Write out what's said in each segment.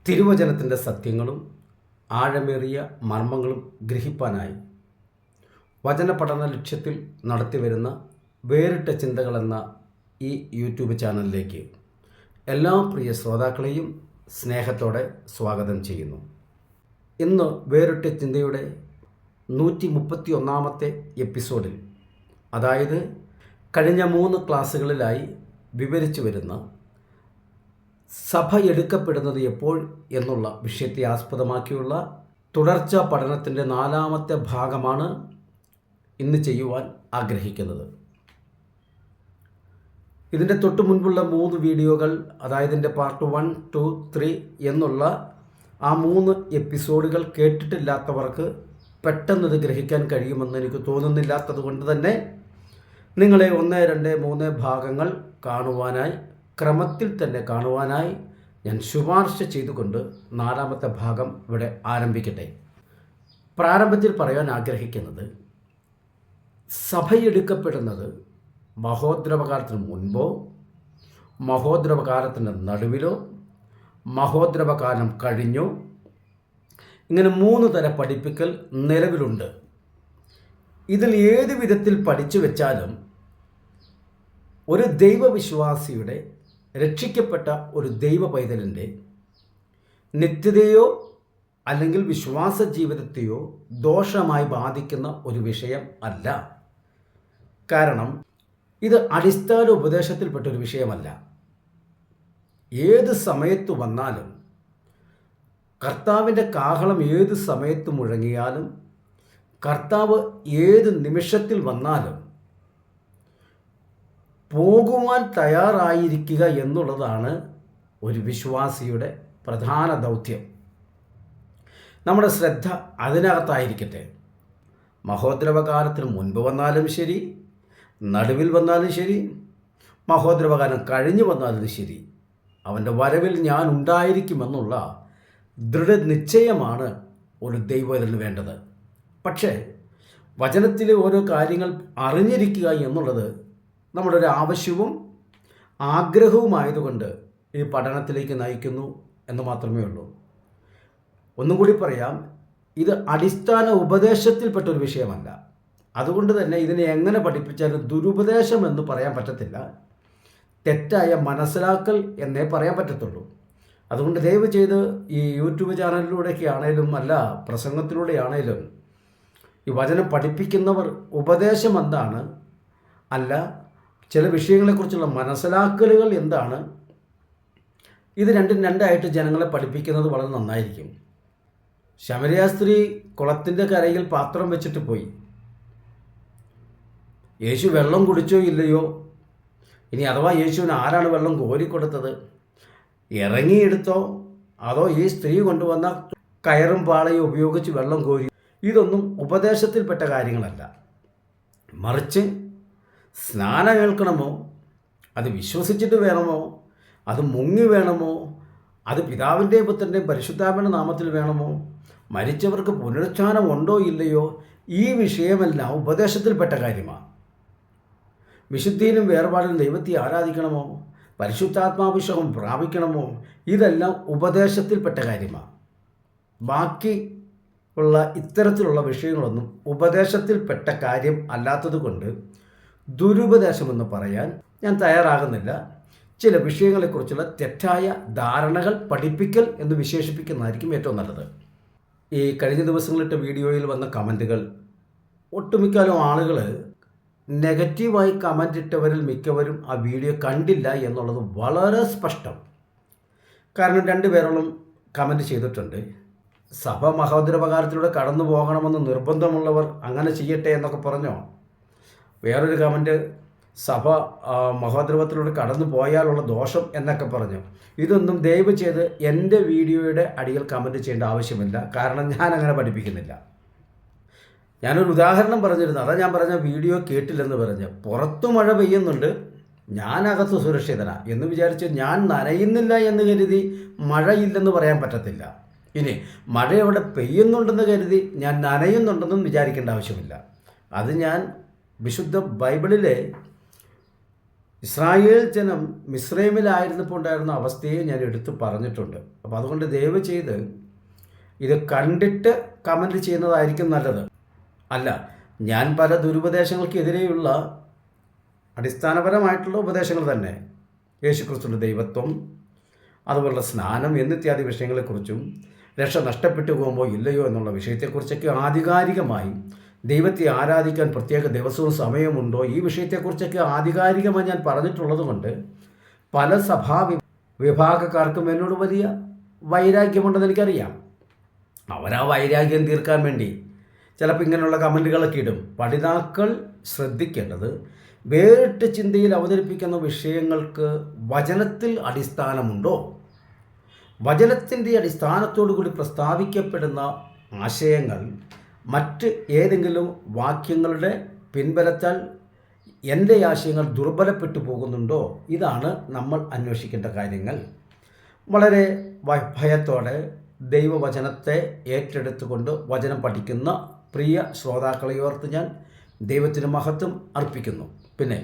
തിരുവചനത്തിൻ്റെ സത്യങ്ങളും ആഴമേറിയ മർമ്മങ്ങളും ഗ്രഹിപ്പാനായി വചന പഠന ലക്ഷ്യത്തിൽ നടത്തിവരുന്ന വേറിട്ട ചിന്തകളെന്ന ഈ യൂട്യൂബ് ചാനലിലേക്ക് എല്ലാ പ്രിയ ശ്രോതാക്കളെയും സ്നേഹത്തോടെ സ്വാഗതം ചെയ്യുന്നു. ഇന്ന് വേറിട്ട ചിന്തയുടെ 131 എപ്പിസോഡിൽ, അതായത് കഴിഞ്ഞ 3 ക്ലാസ്സുകളിലായി വിവരിച്ചു വരുന്ന സഭ എടുക്കപ്പെടുന്നത് എപ്പോൾ എന്നുള്ള വിഷയത്തെ ആസ്പദമാക്കിയുള്ള തുടർച്ച പഠനത്തിൻ്റെ 4ാമത്തെ ഭാഗമാണ് ഇന്ന് ചെയ്യുവാൻ ആഗ്രഹിക്കുന്നത്. ഇതിൻ്റെ തൊട്ട് മുൻപുള്ള 3 വീഡിയോകൾ, അതായത് ഇതിൻ്റെ പാർട്ട് 1, 2, 3 എന്നുള്ള ആ 3 എപ്പിസോഡുകൾ കേട്ടിട്ടില്ലാത്തവർക്ക് പെട്ടെന്നത് ഗ്രഹിക്കാൻ കഴിയുമെന്ന് എനിക്ക് തോന്നുന്നില്ലാത്തത് കൊണ്ട് തന്നെ നിങ്ങളെ 1, 2, 3 ഭാഗങ്ങൾ കാണുവാനായി, ക്രമത്തിൽ തന്നെ കാണുവാനായി ഞാൻ ശുപാർശ ചെയ്തുകൊണ്ട് 4ാമത്തെ ഭാഗം ഇവിടെ ആരംഭിക്കട്ടെ. പ്രാരംഭത്തിൽ പറയാൻ ആഗ്രഹിക്കുന്നത്, സഭയെടുക്കപ്പെടുന്നത് മഹോദ്രവകാലത്തിന് മുൻപോ, മഹോദ്രവകാലത്തിൻ്റെ നടുവിലോ, മഹോദ്രവകാലം കഴിഞ്ഞോ, ഇങ്ങനെ 3 തര പഠിപ്പിക്കൽ നിലവിലുണ്ട്. ഇതിൽ ഏത് വിധത്തിൽ പഠിച്ചു വെച്ചാലും ഒരു ദൈവവിശ്വാസിയുടെ, രക്ഷിക്കപ്പെട്ട ഒരു ദൈവ പൈതലിൻ്റെ നിത്യതയോ അല്ലെങ്കിൽ വിശ്വാസ ജീവിതത്തെയോ ദോഷമായി ബാധിക്കുന്ന ഒരു വിഷയം അല്ല. കാരണം ഇത് അടിസ്ഥാന ഉപദേശത്തിൽപ്പെട്ട ഒരു വിഷയമല്ല. ഏത് സമയത്ത് വന്നാലും, കർത്താവിൻ്റെ കാഹളം ഏത് സമയത്ത് മുഴങ്ങിയാലും, കർത്താവ് ഏത് നിമിഷത്തിൽ വന്നാലും പോകുവാൻ തയ്യാറായിരിക്കുക എന്നുള്ളതാണ് ഒരു വിശ്വാസിയുടെ പ്രധാന ദൗത്യം. നമ്മുടെ ശ്രദ്ധ അതിനകത്തായിരിക്കട്ടെ. മഹോദ്രവകാലത്തിന് മുൻപ് വന്നാലും ശരി, നടുവിൽ വന്നാലും ശരി, മഹോദ്രവകാലം കഴിഞ്ഞു വന്നാലും ശരി, അവൻ്റെ വരവിൽ ഞാൻ ഉണ്ടായിരിക്കുമെന്നുള്ള ദൃഢനിശ്ചയമാണ് ഒരു ദൈവത്തിന് വേണ്ടത്. പക്ഷേ വചനത്തിലെ ഓരോ കാര്യങ്ങൾ അറിഞ്ഞിരിക്കുക എന്നുള്ളത് നമ്മുടെ ഒരു ആവശ്യവും ആഗ്രഹവുമായതുകൊണ്ട് ഈ പഠനത്തിലേക്ക് നയിക്കുന്നു എന്ന് മാത്രമേ ഉള്ളൂ. ഒന്നും കൂടി പറയാം, ഇത് അടിസ്ഥാന ഉപദേശത്തിൽപ്പെട്ട ഒരു വിഷയമല്ല. അതുകൊണ്ട് തന്നെ ഇതിനെ എങ്ങനെ പഠിപ്പിച്ചാലും ദുരുപദേശം എന്ന് പറയാൻ പറ്റത്തില്ല, തെറ്റായ മനസ്സിലാക്കൽ എന്നേ പറയാൻ പറ്റത്തുള്ളൂ. അതുകൊണ്ട് ദയവ് ചെയ്ത് ഈ യൂട്യൂബ് ചാനലിലൂടെയൊക്കെ ആണേലും അല്ല പ്രസംഗത്തിലൂടെയാണേലും ഈ വചനം പഠിപ്പിക്കുന്നവർ ഉപദേശം എന്താണ്, അല്ല ചില വിഷയങ്ങളെക്കുറിച്ചുള്ള മനസ്സിലാക്കലുകൾ എന്താണ്, ഇത് രണ്ടും രണ്ടായിട്ട് ജനങ്ങളെ പഠിപ്പിക്കുന്നത് വളരെ നന്നായിരിക്കും. ശമരിയ സ്ത്രീ കുളത്തിൻ്റെ കരയിൽ പാത്രം വെച്ചിട്ട് പോയി. യേശു വെള്ളം കുടിച്ചോ ഇല്ലയോ, ഇനി അഥവാ യേശുവിന് ആരാണ് വെള്ളം കോരിക്കൊടുത്തത്, ഇറങ്ങിയെടുത്തോ അതോ ഈ സ്ത്രീ കൊണ്ടുവന്ന കയറും പാളയും ഉപയോഗിച്ച് വെള്ളം കോരി, ഇതൊന്നും ഉപദേശത്തിൽപ്പെട്ട കാര്യങ്ങളല്ല. മറിച്ച് സ്നാനം ഏൽക്കണമോ, അത് വിശ്വസിച്ചിട്ട് വേണമോ, അത് മുങ്ങി വേണമോ, അത് പിതാവിൻ്റെയും പുത്രൻ്റെയും പരിശുദ്ധാത്മാവിൻ്റെ നാമത്തിൽ വേണമോ, മരിച്ചവർക്ക് പുനരുത്ഥാനം ഉണ്ടോ ഇല്ലയോ, ഈ വിഷയമെല്ലാം ഉപദേശത്തിൽപ്പെട്ട കാര്യമാണ്. വിശുദ്ധിയിലും വേർപാടിലും ദൈവത്തെ ആരാധിക്കണമോ, പരിശുദ്ധാത്മാഭിഷേകം പ്രാപിക്കണമോ, ഇതെല്ലാം ഉപദേശത്തിൽപ്പെട്ട കാര്യമാണ്. ബാക്കി ഉള്ള ഇത്തരത്തിലുള്ള വിഷയങ്ങളൊന്നും ഉപദേശത്തിൽപ്പെട്ട കാര്യം അല്ലാത്തത് കൊണ്ട് ദുരുപദേശമെന്ന് പറയാൻ ഞാൻ തയ്യാറാകുന്നില്ല. ചില വിഷയങ്ങളെക്കുറിച്ചുള്ള തെറ്റായ ധാരണകൾ പഠിപ്പിക്കൽ എന്ന് വിശേഷിപ്പിക്കുന്നതായിരിക്കും ഏറ്റവും നല്ലത്. ഈ കഴിഞ്ഞ ദിവസങ്ങളിട്ട വീഡിയോയിൽ വന്ന കമൻറ്റുകൾ, ഒട്ടുമിക്കാലും ആളുകൾ നെഗറ്റീവായി കമൻ്റ് ഇട്ടവരിൽ മിക്കവരും ആ വീഡിയോ കണ്ടില്ല എന്നുള്ളത് വളരെ സ്പഷ്ടം. കാരണം 2 പേരോളം കമൻറ്റ് ചെയ്തിട്ടുണ്ട്. സഭ മഹോദ്രവകാലത്തിലൂടെ കടന്നു പോകണമെന്ന് നിർബന്ധമുള്ളവർ അങ്ങനെ ചെയ്യട്ടെ എന്നൊക്കെ പറഞ്ഞോ. വേറൊരു കമൻറ്റ്, സഭ മഹോദ്രവത്തിലൂടെ കടന്നു പോയാലുള്ള ദോഷം എന്നൊക്കെ പറഞ്ഞു. ഇതൊന്നും ദയവ് ചെയ്ത് എൻ്റെ വീഡിയോയുടെ അടിയിൽ കമൻറ്റ് ചെയ്യേണ്ട ആവശ്യമില്ല. കാരണം ഞാൻ അങ്ങനെ പഠിപ്പിക്കുന്നില്ല. ഞാനൊരു ഉദാഹരണം പറഞ്ഞിരുന്നു, അതാ ഞാൻ പറഞ്ഞ വീഡിയോ കേട്ടില്ലെന്ന് പറഞ്ഞ്. പുറത്തു മഴ പെയ്യുന്നുണ്ട്, ഞാനകത്ത് സുരക്ഷിതനാ എന്ന് വിചാരിച്ച് ഞാൻ നനയുന്നില്ല എന്ന് കരുതി മഴയില്ലെന്ന് പറയാൻ പറ്റത്തില്ല. ഇനി മഴ അവിടെ പെയ്യുന്നുണ്ടെന്ന് കരുതി ഞാൻ നനയുന്നുണ്ടെന്നും വിചാരിക്കേണ്ട ആവശ്യമില്ല. അത് ഞാൻ വിശുദ്ധ ബൈബിളിലെ ഇസ്രായേൽ ജനം മിസ്രൈമിലായിരുന്നപ്പോൾ ഉണ്ടായിരുന്ന അവസ്ഥയെ ഞാൻ എടുത്തു പറഞ്ഞിട്ടുണ്ട്. അപ്പോൾ അതുകൊണ്ട് ദയവ് ചെയ്ത് ഇത് കണ്ടിട്ട് കമൻറ്റ് ചെയ്യുന്നതായിരിക്കും നല്ലത്. അല്ല, ഞാൻ പല ദുരുപദേശങ്ങൾക്കെതിരെയുള്ള അടിസ്ഥാനപരമായിട്ടുള്ള ഉപദേശങ്ങൾ തന്നെ, യേശുക്രിസ്തുവിൻ്റെ ദൈവത്വം, അതുപോലുള്ള സ്നാനം എന്നിത്യാദി വിഷയങ്ങളെക്കുറിച്ചും രക്ഷ നഷ്ടപ്പെട്ടു പോകുമ്പോൾ ഇല്ലയോ എന്നുള്ള വിഷയത്തെക്കുറിച്ചൊക്കെ ആധികാരികമായി, ദൈവത്തെ ആരാധിക്കാൻ പ്രത്യേക ദിവസവും സമയമുണ്ടോ, ഈ വിഷയത്തെക്കുറിച്ചൊക്കെ ആധികാരികമായി ഞാൻ പറഞ്ഞിട്ടുള്ളത് കൊണ്ട് പല വിഭാഗക്കാർക്കും എന്നോട് വലിയ വൈരാഗ്യമുണ്ടെന്ന് എനിക്കറിയാം. അവരാ വൈരാഗ്യം തീർക്കാൻ വേണ്ടി ചിലപ്പോൾ ഇങ്ങനെയുള്ള കമൻറ്റുകളൊക്കെ ഇടും. പഠിതാക്കൾ ശ്രദ്ധിക്കേണ്ടത്, വേറിട്ട ചിന്തയിൽ അവതരിപ്പിക്കുന്ന വിഷയങ്ങൾക്ക് വചനത്തിൽ അടിസ്ഥാനമുണ്ടോ, വചനത്തിൻ്റെ അടിസ്ഥാനത്തോടു കൂടി പ്രസ്താവിക്കപ്പെടുന്ന ആശയങ്ങൾ മറ്റ് ഏതെങ്കിലും വാക്യങ്ങളുടെ പിൻബലത്താൽ എൻ്റെ ആശയങ്ങൾ ദുർബലപ്പെട്ടു പോകുന്നുണ്ടോ, ഇതാണ് നമ്മൾ അന്വേഷിക്കേണ്ട കാര്യങ്ങൾ. വളരെ ഭയത്തോടെ ദൈവവചനത്തെ ഏറ്റെടുത്തുകൊണ്ട് വചനം പഠിക്കുന്ന പ്രിയ ശ്രോതാക്കളെ ഓർത്ത് ഞാൻ ദൈവത്തിന് മഹത്വം അർപ്പിക്കുന്നു. പിന്നെ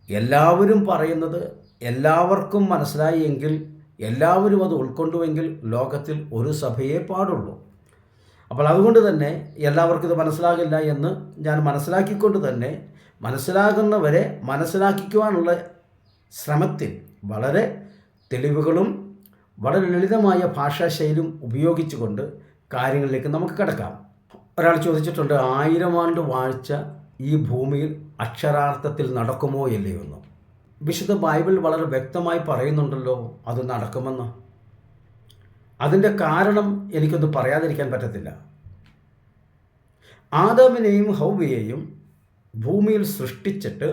എല്ലാവരും പറയുന്നത് എല്ലാവർക്കും മനസ്സിലായി എങ്കിൽ, എല്ലാവരും അത് ഉൾക്കൊണ്ടുവെങ്കിൽ ലോകത്തിൽ ഒരു സഭയെ പാടുള്ളൂ. അപ്പോൾ അതുകൊണ്ട് തന്നെ എല്ലാവർക്കും ഇത് മനസ്സിലാകില്ല എന്ന് ഞാൻ മനസ്സിലാക്കിക്കൊണ്ട് തന്നെ മനസ്സിലാകുന്നവരെ മനസ്സിലാക്കിക്കുവാനുള്ള ശ്രമത്തിൽ വളരെ തെളിവുകളും വളരെ ലളിതമായ ഭാഷാശൈലിയും ഉപയോഗിച്ചുകൊണ്ട് കാര്യങ്ങളിലേക്ക് നമുക്ക് കിടക്കാം. ഒരാൾ ചോദിച്ചിട്ടുണ്ട്, 1000 ആണ്ട് വാഴ്ച ഈ ഭൂമിയിൽ അക്ഷരാർത്ഥത്തിൽ നടക്കുമോ ഇല്ലയോ എന്ന്. വിശുദ്ധ ബൈബിൾ വളരെ വ്യക്തമായി പറയുന്നുണ്ടല്ലോ അത് നടക്കുമെന്ന്. അതിൻ്റെ കാരണം എനിക്കൊന്ന് പറയാതിരിക്കാൻ പറ്റത്തില്ല. ആദാമിനെയും ഹൗവയെയും ഭൂമിയിൽ സൃഷ്ടിച്ചിട്ട്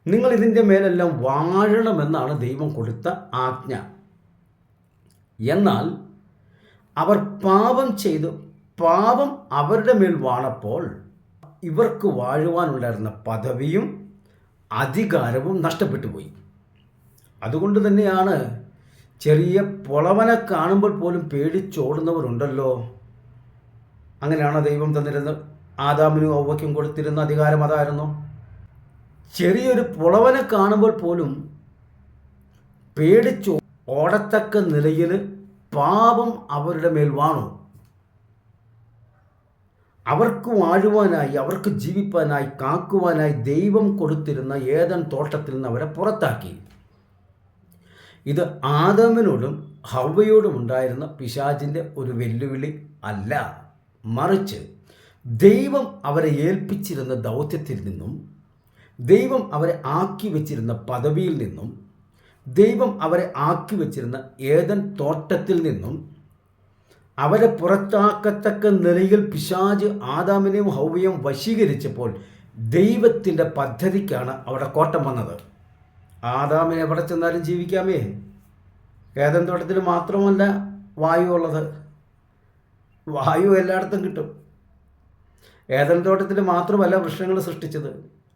നിങ്ങൾ ഇതിൻ്റെ മേലെല്ലാം വാഴണമെന്നാണ് ദൈവം കൊടുത്ത ആജ്ഞ. എന്നാൽ അവർ പാപം ചെയ്തു, പാപം അവരുടെ മേൽ വാണപ്പോൾ ഇവർക്ക് വാഴുവാനുണ്ടായിരുന്ന പദവിയും അധികാരവും നഷ്ടപ്പെട്ടു പോയി. അതുകൊണ്ട് തന്നെയാണ് ചെറിയ പൊളവനെ കാണുമ്പോൾ പോലും പേടിച്ചോടുന്നവരുണ്ടല്ലോ. അങ്ങനെയാണോ ദൈവം തന്നിരുന്നത്? ആദാമിനും ഹൗവയ്ക്കും കൊടുത്തിരുന്ന അധികാരം അതായിരുന്നു. ചെറിയൊരു പൊളവനെ കാണുമ്പോൾ പോലും പേടിച്ചു ഓടത്തക്ക നിലയിൽ പാപം അവരുടെ മേൽ വാണു. അവർക്ക് വാഴുവാനായി, അവർക്ക് ജീവിപ്പാനായി, കാക്കുവാനായി ദൈവം കൊടുത്തിരുന്ന ഏദൻ തോട്ടത്തിൽ നിന്ന് അവരെ പുറത്താക്കി. ഇത് ആദാമിനോടും ഹൗവയോടും ഉണ്ടായിരുന്ന പിശാചിൻ്റെ ഒരു വെല്ലുവിളി അല്ല, മറിച്ച് ദൈവം അവരെ ഏൽപ്പിച്ചിരുന്ന ദൗത്യത്തിൽ നിന്നും, ദൈവം അവരെ ആക്കി വച്ചിരുന്ന പദവിയിൽ നിന്നും, ദൈവം അവരെ ആക്കി വച്ചിരുന്ന ഏദൻ തോട്ടത്തിൽ നിന്നും അവരെ പുറത്താക്കത്തക്ക നിലയിൽ പിശാച് ആദാമിനെയും ഹൗവയെയും വശീകരിച്ചപ്പോൾ ദൈവത്തിൻ്റെ പദ്ധതിക്കാണ് അവിടെ കോട്ടം വന്നത്. ആദാമിനെ എവിടെ ചെന്നാലും ജീവിക്കാമേ. ഏദൻ തോട്ടത്തിൽ മാത്രമല്ല വായു ഉള്ളത്, വായു എല്ലായിടത്തും കിട്ടും. ഏദൻ തോട്ടത്തിൽ മാത്രമല്ല വൃക്ഷങ്ങൾ സൃഷ്ടിച്ചത്,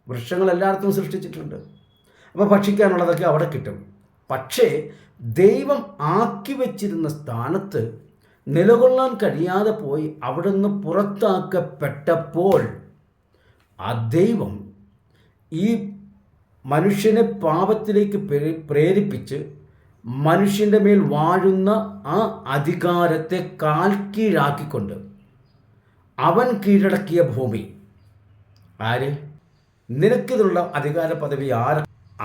വൃക്ഷങ്ങൾ എല്ലായിടത്തും സൃഷ്ടിച്ചിട്ടുണ്ട്. അപ്പോൾ ഭക്ഷിക്കാനുള്ളതൊക്കെ അവിടെ കിട്ടും. പക്ഷേ ദൈവം ആക്കി വച്ചിരുന്ന സ്ഥാനത്ത് നിലകൊള്ളാൻ കഴിയാതെ പോയി അവിടുന്ന് പുറത്താക്കപ്പെട്ടപ്പോൾ ആ ദൈവം ഈ മനുഷ്യനെ പാപത്തിലേക്ക് പ്രേരിപ്പിച്ച് മനുഷ്യൻ്റെ മേൽ വാഴുന്ന ആ അധികാരത്തെ കാൽ കീഴാക്കിക്കൊണ്ട് അവൻ കീഴടക്കിയ ഭൂമി. ആര്? നിനക്കിതുള്ള അധികാര പദവി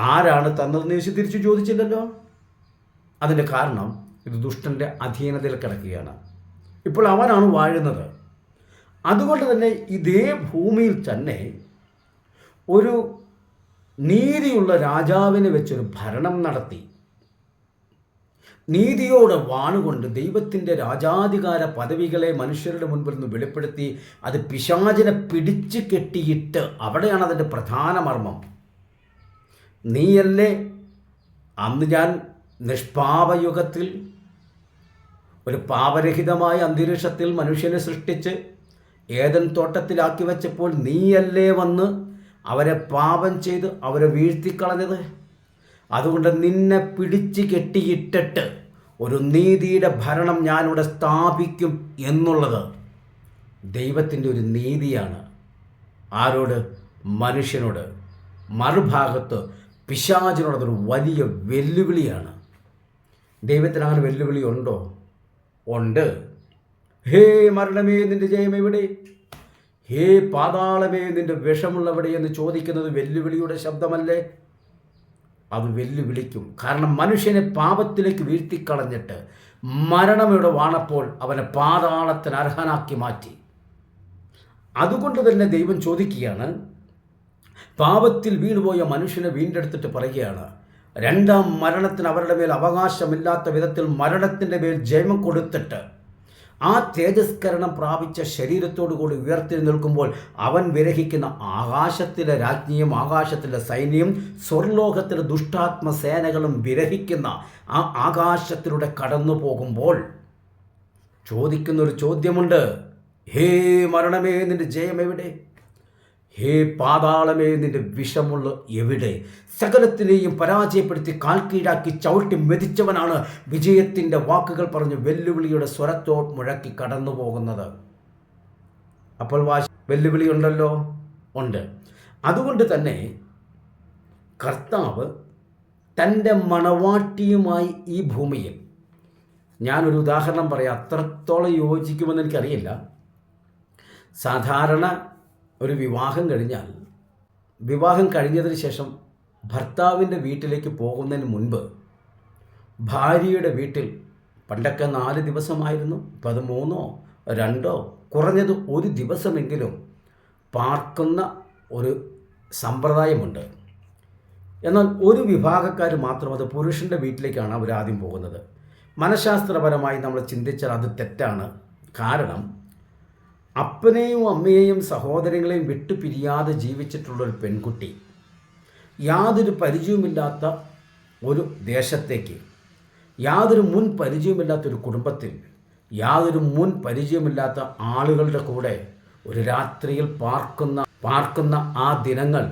ആരാണ് തന്നതെന്ന് യേശു തിരിച്ചു ചോദിച്ചില്ലല്ലോ. അതിൻ്റെ കാരണം ഇത് ദുഷ്ടൻ്റെ അധീനതയിൽ കിടക്കുകയാണ്. ഇപ്പോൾ അവനാണ് വാഴുന്നത്. അതുകൊണ്ട് തന്നെ ഇതേ ഭൂമിയിൽ തന്നെ ഒരു നീതിയുള്ള രാജാവിനെ വെച്ചൊരു ഭരണം നടത്തി നീതിയോടെ വാണുകൊണ്ട് ദൈവത്തിൻ്റെ രാജാധികാര പദവികളെ മനുഷ്യരുടെ മുൻപിൽ നിന്ന് വെളിപ്പെടുത്തി അത് പിശാചിനെ പിടിച്ചു കെട്ടിയിട്ട്, അവിടെയാണ് അതിൻ്റെ പ്രധാന മർമ്മം. നീയല്ലേ അന്ന് ഞാൻ നിഷ്പാപയുഗത്തിൽ ഒരു പാപരഹിതമായ അന്തരീക്ഷത്തിൽ മനുഷ്യനെ സൃഷ്ടിച്ച് ഏദൻ തോട്ടത്തിലാക്കി വെച്ചപ്പോൾ നീയല്ലേ വന്ന് അവരെ പാപം ചെയ്ത് അവരെ വീഴ്ത്തിക്കളഞ്ഞത്? അതുകൊണ്ട് നിന്നെ പിടിച്ച് കെട്ടിയിട്ടിട്ട് ഒരു നീതിയുടെ ഭരണം ഞാനിവിടെ സ്ഥാപിക്കും എന്നുള്ളത് ദൈവത്തിൻ്റെ ഒരു നീതിയാണ്. ആരോട്? മനുഷ്യനോട്. മറുഭാഗത്ത് പിശാചിനുള്ളതൊരു വലിയ വെല്ലുവിളിയാണ്. ദൈവത്തിന് അങ്ങനെ വെല്ലുവിളി ഉണ്ടോ? ഉണ്ട്. ഹേ മരണമേ നിന്റെ ജയം എവിടെ? ഹേ പാതാളമേ നിന്റെ വിഷമുള്ളവിടെ എന്ന് ചോദിക്കുന്നത് വെല്ലുവിളിയുടെ ശബ്ദമല്ലേ? അത് വെല്ലുവിളിക്കും. കാരണം മനുഷ്യനെ പാപത്തിലേക്ക് വീഴ്ത്തിക്കളഞ്ഞിട്ട് മരണമിവിടെ വാണപ്പോൾ അവനെ പാതാളത്തിന് അർഹനാക്കി മാറ്റി. അതുകൊണ്ട് തന്നെ ദൈവം ചോദിക്കുകയാണ്, പാപത്തിൽ വീണുപോയ മനുഷ്യനെ വീണ്ടെടുത്തിട്ട് പറയുകയാണ്, രണ്ടാം മരണത്തിന് അവരുടെ മേൽ അവകാശമില്ലാത്ത വിധത്തിൽ മരണത്തിൻ്റെ മേൽ ജയം കൊടുത്തിട്ട് ആ തേജസ്കരണം പ്രാപിച്ച ശരീരത്തോടു കൂടി ഉയർത്തി നിൽക്കുമ്പോൾ അവൻ വിരഹിക്കുന്ന ആകാശത്തിലെ രാജ്ഞിയും ആകാശത്തിലെ സൈന്യം സ്വർലോകത്തിലെ ദുഷ്ടാത്മസേനകളും വിരഹിക്കുന്ന ആ ആകാശത്തിലൂടെ കടന്നു പോകുമ്പോൾ ചോദിക്കുന്നൊരു ചോദ്യമുണ്ട്. ഹേ മരണമേ നിന്റെ ജയം എവിടെ? ഹേ പാതാളമേ നിന്റെ വിഷമുള്ള എവിടെ? സകലത്തിനെയും പരാജയപ്പെടുത്തി കാൽക്കീഴാക്കി ചവിട്ടി മെതിച്ചവനാണ് വിജയത്തിൻ്റെ വാക്കുകൾ പറഞ്ഞ് വെല്ലുവിളിയുടെ സ്വരത്തോ മുഴക്കി കടന്നു പോകുന്നത്. അപ്പോൾ വെല്ലുവിളി ഉണ്ടല്ലോ, ഉണ്ട്. അതുകൊണ്ട് തന്നെ കർത്താവ് തൻ്റെ മണവാട്ടിയുമായി ഈ ഭൂമിയിൽ, ഞാനൊരു ഉദാഹരണം പറയാം, അത്രത്തോളം യോജിക്കുമെന്ന് എനിക്കറിയില്ല. സാധാരണ ഒരു വിവാഹം കഴിഞ്ഞാൽ, വിവാഹം കഴിഞ്ഞതിന് ശേഷം ഭർത്താവിൻ്റെ വീട്ടിലേക്ക് പോകുന്നതിന് മുൻപ് ഭാര്യയുടെ വീട്ടിൽ പണ്ടൊക്കെ 4 ദിവസമായിരുന്നു, 13 2 കുറഞ്ഞത് 1 ദിവസമെങ്കിലും പാർക്കുന്ന ഒരു സമ്പ്രദായമുണ്ട്. എന്നാൽ ഒരു വിഭാഗക്കാർ മാത്രം, അത് പുരുഷൻ്റെ വീട്ടിലേക്കാണ് അവരാദ്യം പോകുന്നത്. മനഃശാസ്ത്രപരമായി നമ്മൾ ചിന്തിച്ചാൽ അത് തെറ്റാണ്. കാരണം അപ്പനെയും അമ്മയെയും സഹോദരങ്ങളെയും വിട്ടുപിരിയാതെ ജീവിച്ചിട്ടുള്ളൊരു പെൺകുട്ടി യാതൊരു പരിചയവുമില്ലാത്ത ഒരു ദേശത്തേക്ക്, യാതൊരു മുൻ പരിചയമില്ലാത്തൊരു കുടുംബത്തിൽ, യാതൊരു മുൻ പരിചയമില്ലാത്ത ആളുകളുടെ കൂടെ ഒരു രാത്രിയിൽ പാർക്കുന്ന ആ ദിനങ്ങൾ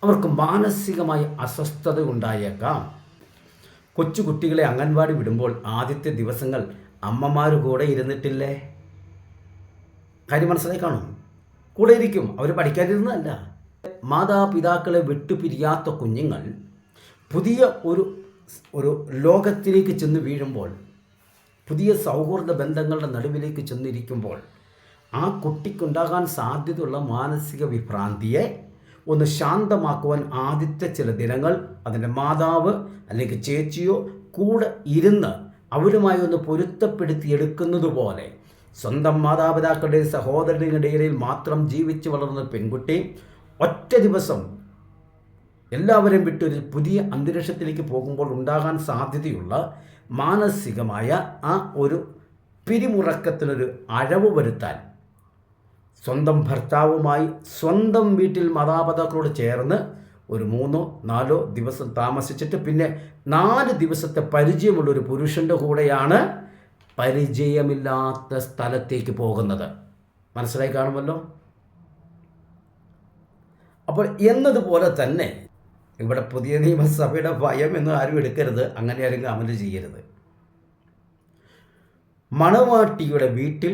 അവർക്ക് മാനസികമായി അസ്വസ്ഥത ഉണ്ടായേക്കാം. കൊച്ചുകുട്ടികളെ അംഗൻവാടി വിടുമ്പോൾ ആദ്യത്തെ ദിവസങ്ങൾ അമ്മമാർ കൂടെ ഇരുന്നിട്ടില്ലേ? കാര്യം മനസ്സിലായി കാണും. കൂടെ ഇരിക്കും, അവർ പഠിക്കാതിരുന്നതല്ല. മാതാപിതാക്കളെ വിട്ടുപിരിയാത്ത കുഞ്ഞുങ്ങൾ പുതിയ ഒരു ലോകത്തിലേക്ക് ചെന്ന് വീഴുമ്പോൾ, പുതിയ സൗഹൃദ ബന്ധങ്ങളുടെ നടുവിലേക്ക് ചെന്നിരിക്കുമ്പോൾ ആ കുട്ടിക്കുണ്ടാകാൻ സാധ്യതയുള്ള മാനസിക വിഭ്രാന്തിയെ ഒന്ന് ശാന്തമാക്കുവാൻ ആദ്യത്തെ ചില ദിനങ്ങൾ അതിൻ്റെ മാതാവ് അല്ലെങ്കിൽ ചേച്ചിയോ കൂടെ ഇരുന്ന് അവരുമായി ഒന്ന് പൊരുത്തപ്പെടുത്തിയെടുക്കുന്നത് പോലെ സ്വന്തം മാതാപിതാക്കളുടെ സഹോദരങ്ങളുടെ ഇടയിൽ മാത്രം ജീവിച്ച് വളർന്ന പെൺകുട്ടി ഒറ്റ ദിവസം എല്ലാവരും വിട്ടൊരു പുതിയ അന്തരീക്ഷത്തിലേക്ക് പോകുമ്പോൾ ഉണ്ടാകാൻ സാധ്യതയുള്ള മാനസികമായ ആ ഒരു പിരിമുറക്കത്തിനൊരു അഴവ് വരുത്താൻ സ്വന്തം ഭർത്താവുമായി സ്വന്തം വീട്ടിൽ മാതാപിതാക്കളോട് ചേർന്ന് ഒരു 3-4 ദിവസം താമസിച്ചിട്ട് പിന്നെ 4 ദിവസത്തെ പരിചയമുള്ളൊരു പുരുഷൻ്റെ കൂടെയാണ് പരിചയമില്ലാത്ത സ്ഥലത്തേക്ക് പോകുന്നത്. മനസ്സിലായി കാണുമല്ലോ. അപ്പോൾ എന്നതുപോലെ തന്നെ ഇവിടെ പുതിയ നിയമസഭയുടെ ഭയം എന്ന് ആരും എടുക്കരുത്, അങ്ങനെ ആരും കമന്റ് ചെയ്യരുത്. മണവാട്ടിയുടെ വീട്ടിൽ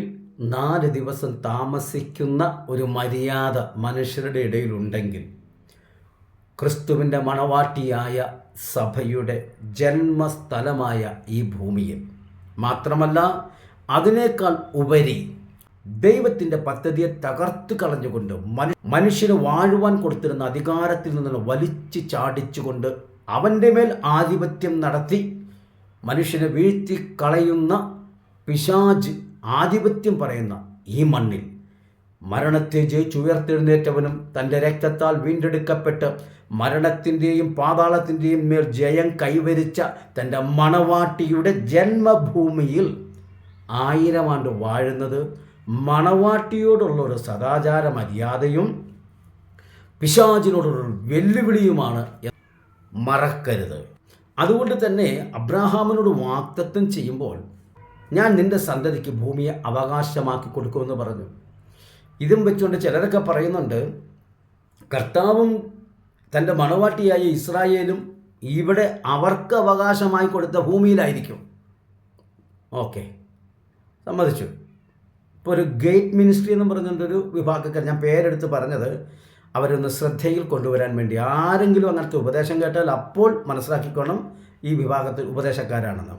4 ദിവസം താമസിക്കുന്ന ഒരു മര്യാദ മനുഷ്യരുടെ ഇടയിലുണ്ടെങ്കിൽ ക്രിസ്തുവിൻ്റെ മണവാട്ടിയായ സഭയുടെ ജന്മസ്ഥലമായ ഈ ഭൂമിയിൽ മാത്രമല്ല, അതിനേക്കാൾ ഉപരി ദൈവത്തിൻ്റെ പദ്ധതിയെ തകർത്ത് കളഞ്ഞുകൊണ്ട് മനുഷ്യന് വാഴുവാൻ കൊടുത്തിരുന്ന അധികാരത്തിൽ നിന്ന് വലിച്ചു ചാടിച്ചുകൊണ്ട് അവൻ്റെ മേൽ ആധിപത്യം നടത്തി മനുഷ്യനെ വീഴ്ത്തി കളയുന്ന പിശാച് ആധിപത്യം പറയുന്ന ഈ മണ്ണിൽ മരണത്തെ ജയിച്ചുയർത്തെഴുന്നേറ്റവനും തൻ്റെ രക്തത്താൽ വീണ്ടെടുക്കപ്പെട്ട് മരണത്തിൻ്റെയും പാതാളത്തിൻ്റെയും മേൽ ജയം കൈവരിച്ച തൻ്റെ മണവാട്ടിയുടെ ജന്മഭൂമിയിൽ 1000 ആണ്ട് വാഴുന്നത് മണവാട്ടിയോടുള്ളൊരു സദാചാര മര്യാദയും പിശാചിനോടുള്ള വെല്ലുവിളിയുമാണ്, മറക്കരുത്. അതുകൊണ്ട് തന്നെ അബ്രാഹാമിനോട് വാഗ്ദത്തം ചെയ്യുമ്പോൾ ഞാൻ നിൻ്റെ സന്തതിക്ക് ഭൂമിയെ അവകാശമാക്കി കൊടുക്കുമെന്ന് പറഞ്ഞു. ഇതും വെച്ചുകൊണ്ട് ചിലരൊക്കെ പറയുന്നുണ്ട് കർത്താവും തൻ്റെ മണവാട്ടിയായ ഇസ്രായേലും ഇവിടെ അവർക്ക് അവകാശമായി കൊടുത്ത ഭൂമിയിലായിരിക്കും. ഓക്കെ, സമ്മതിച്ചു. ഇപ്പോൾ ഒരു ഗേറ്റ് മിനിസ്ട്രി എന്ന് പറഞ്ഞുകൊണ്ടൊരു വിഭാഗക്കാർ, ഞാൻ പേരെടുത്ത് പറഞ്ഞത്, അവരൊന്ന് ശ്രദ്ധയിൽ കൊണ്ടുവരാൻ വേണ്ടി. ആരെങ്കിലും അങ്ങനത്തെ ഉപദേശം കേട്ടാൽ അപ്പോൾ മനസ്സിലാക്കിക്കോണം ഈ വിഭാഗത്തിൽ ഉപദേശക്കാരാണെന്ന്.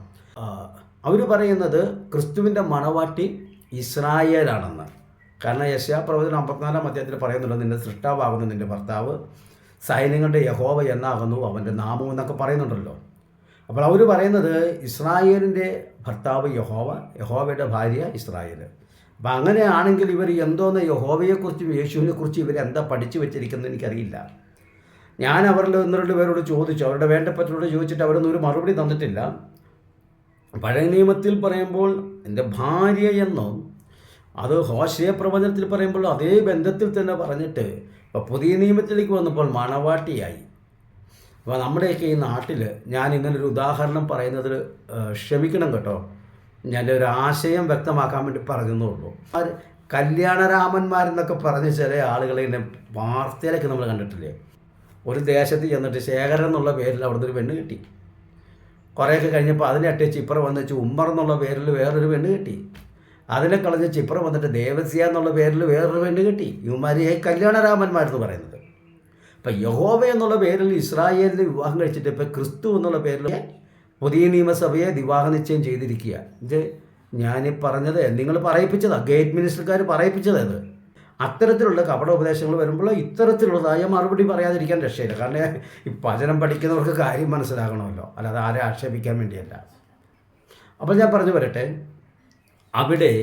അവർ പറയുന്നത് ക്രിസ്തുവിൻ്റെ മണവാട്ടി ഇസ്രായേലാണെന്ന്. കാരണം യെശയ്യാപ്രവചനം 54-ാം അധ്യായത്തിൽ പറയുന്നുണ്ട്, നിൻ്റെ സൃഷ്ടാവാകുന്നു നിൻ്റെ ഭർത്താവ്, സൈന്യങ്ങളുടെ യഹോവ എന്നാകുന്നു അവൻ്റെ നാമം എന്നൊക്കെ പറയുന്നുണ്ടല്ലോ. അപ്പോൾ അവർ പറയുന്നത് ഇസ്രായേലിൻ്റെ ഭർത്താവ് യഹോവയുടെ ഭാര്യ ഇസ്രായേൽ. അപ്പം അങ്ങനെയാണെങ്കിൽ ഇവർ എന്തോന്ന് യഹോവയെക്കുറിച്ചും യേശുവിനെക്കുറിച്ചും ഇവരെന്താ പഠിച്ചു വെച്ചിരിക്കുന്നത് എനിക്കറിയില്ല. ഞാൻ അവരിൽ 1-2 പേരോട് ചോദിച്ചു, അവരുടെ വേണ്ടപ്പെട്ടവരോട് ചോദിച്ചിട്ട് അവരൊന്നും ഒരു മറുപടി തന്നിട്ടില്ല. പഴയ നിയമത്തിൽ പറയുമ്പോൾ എൻ്റെ ഭാര്യ എന്നോ, അത് ഹോശേയ പ്രവചനത്തിൽ പറയുമ്പോൾ അതേ ബന്ധത്തിൽ തന്നെ പറഞ്ഞിട്ട് ഇപ്പോൾ പുതിയ നിയമത്തിലേക്ക് വന്നപ്പോൾ മണവാട്ടിയായി. അപ്പോൾ നമ്മുടെയൊക്കെ ഈ നാട്ടിൽ ഞാൻ ഇങ്ങനൊരു ഉദാഹരണം പറയുന്നതിൽ ക്ഷമിക്കണം കേട്ടോ, ഞാൻ്റെ ഒരു ആശയം വ്യക്തമാക്കാൻ വേണ്ടി പറഞ്ഞെന്നുള്ളൂ. കല്യാണരാമന്മാരെന്നൊക്കെ പറഞ്ഞ് ചില ആളുകളെ ഇങ്ങനെ വാർത്തയിലൊക്കെ നമ്മൾ കണ്ടിട്ടില്ലേ. ഒരു ദേശത്ത് ചെന്നിട്ട് ശേഖരൻ എന്നുള്ള പേരിൽ അവിടുന്ന് ഒരു പെണ്ണ് കിട്ടി. കുറേയൊക്കെ കഴിഞ്ഞപ്പോൾ അതിനെ അട്ടേച്ച് ഇപ്പുറം വന്ന് വെച്ച് ഉമ്മർ എന്നുള്ള പേരിൽ വേറൊരു പെണ്ണ് കിട്ടി. അതിനെ കളഞ്ഞ് ഇപ്പുറം വന്നിട്ട് ദേവസ്യ എന്നുള്ള പേരിൽ വേറൊരു പെണ്ണ് കിട്ടി. ഇവന്മാരെ കല്യാണരാമന്മാരെന്ന് പറയുന്നത്. ഇപ്പം യഹോവ എന്നുള്ള പേരിൽ ഇസ്രായേലിന് വിവാഹം കഴിച്ചിട്ട് ഇപ്പോൾ ക്രിസ്തു എന്നുള്ള പേരിൽ പുതിയ നിയമസഭയെ വിവാഹ നിശ്ചയം ചെയ്തിരിക്കുക. ഇത് ഞാൻ പറഞ്ഞത് നിങ്ങൾ പറയിപ്പിച്ചതാണ്, ഗേറ്റ് മിനിസ്റ്റർക്കാർ പറയിപ്പിച്ചത്. അത്തരത്തിലുള്ള കപട ഉപദേശങ്ങൾ വരുമ്പോൾ ഇത്തരത്തിലുള്ളതായ മറുപടി പറയാതിരിക്കാൻ രക്ഷയില്ല. കാരണം ഈ വചനം പഠിക്കുന്നവർക്ക് കാര്യം മനസ്സിലാകണമല്ലോ, അല്ലാതെ ആരെ ആക്ഷേപിക്കാൻ വേണ്ടിയല്ല. അപ്പോൾ ഞാൻ പറഞ്ഞു വരട്ടെ, അവിടെ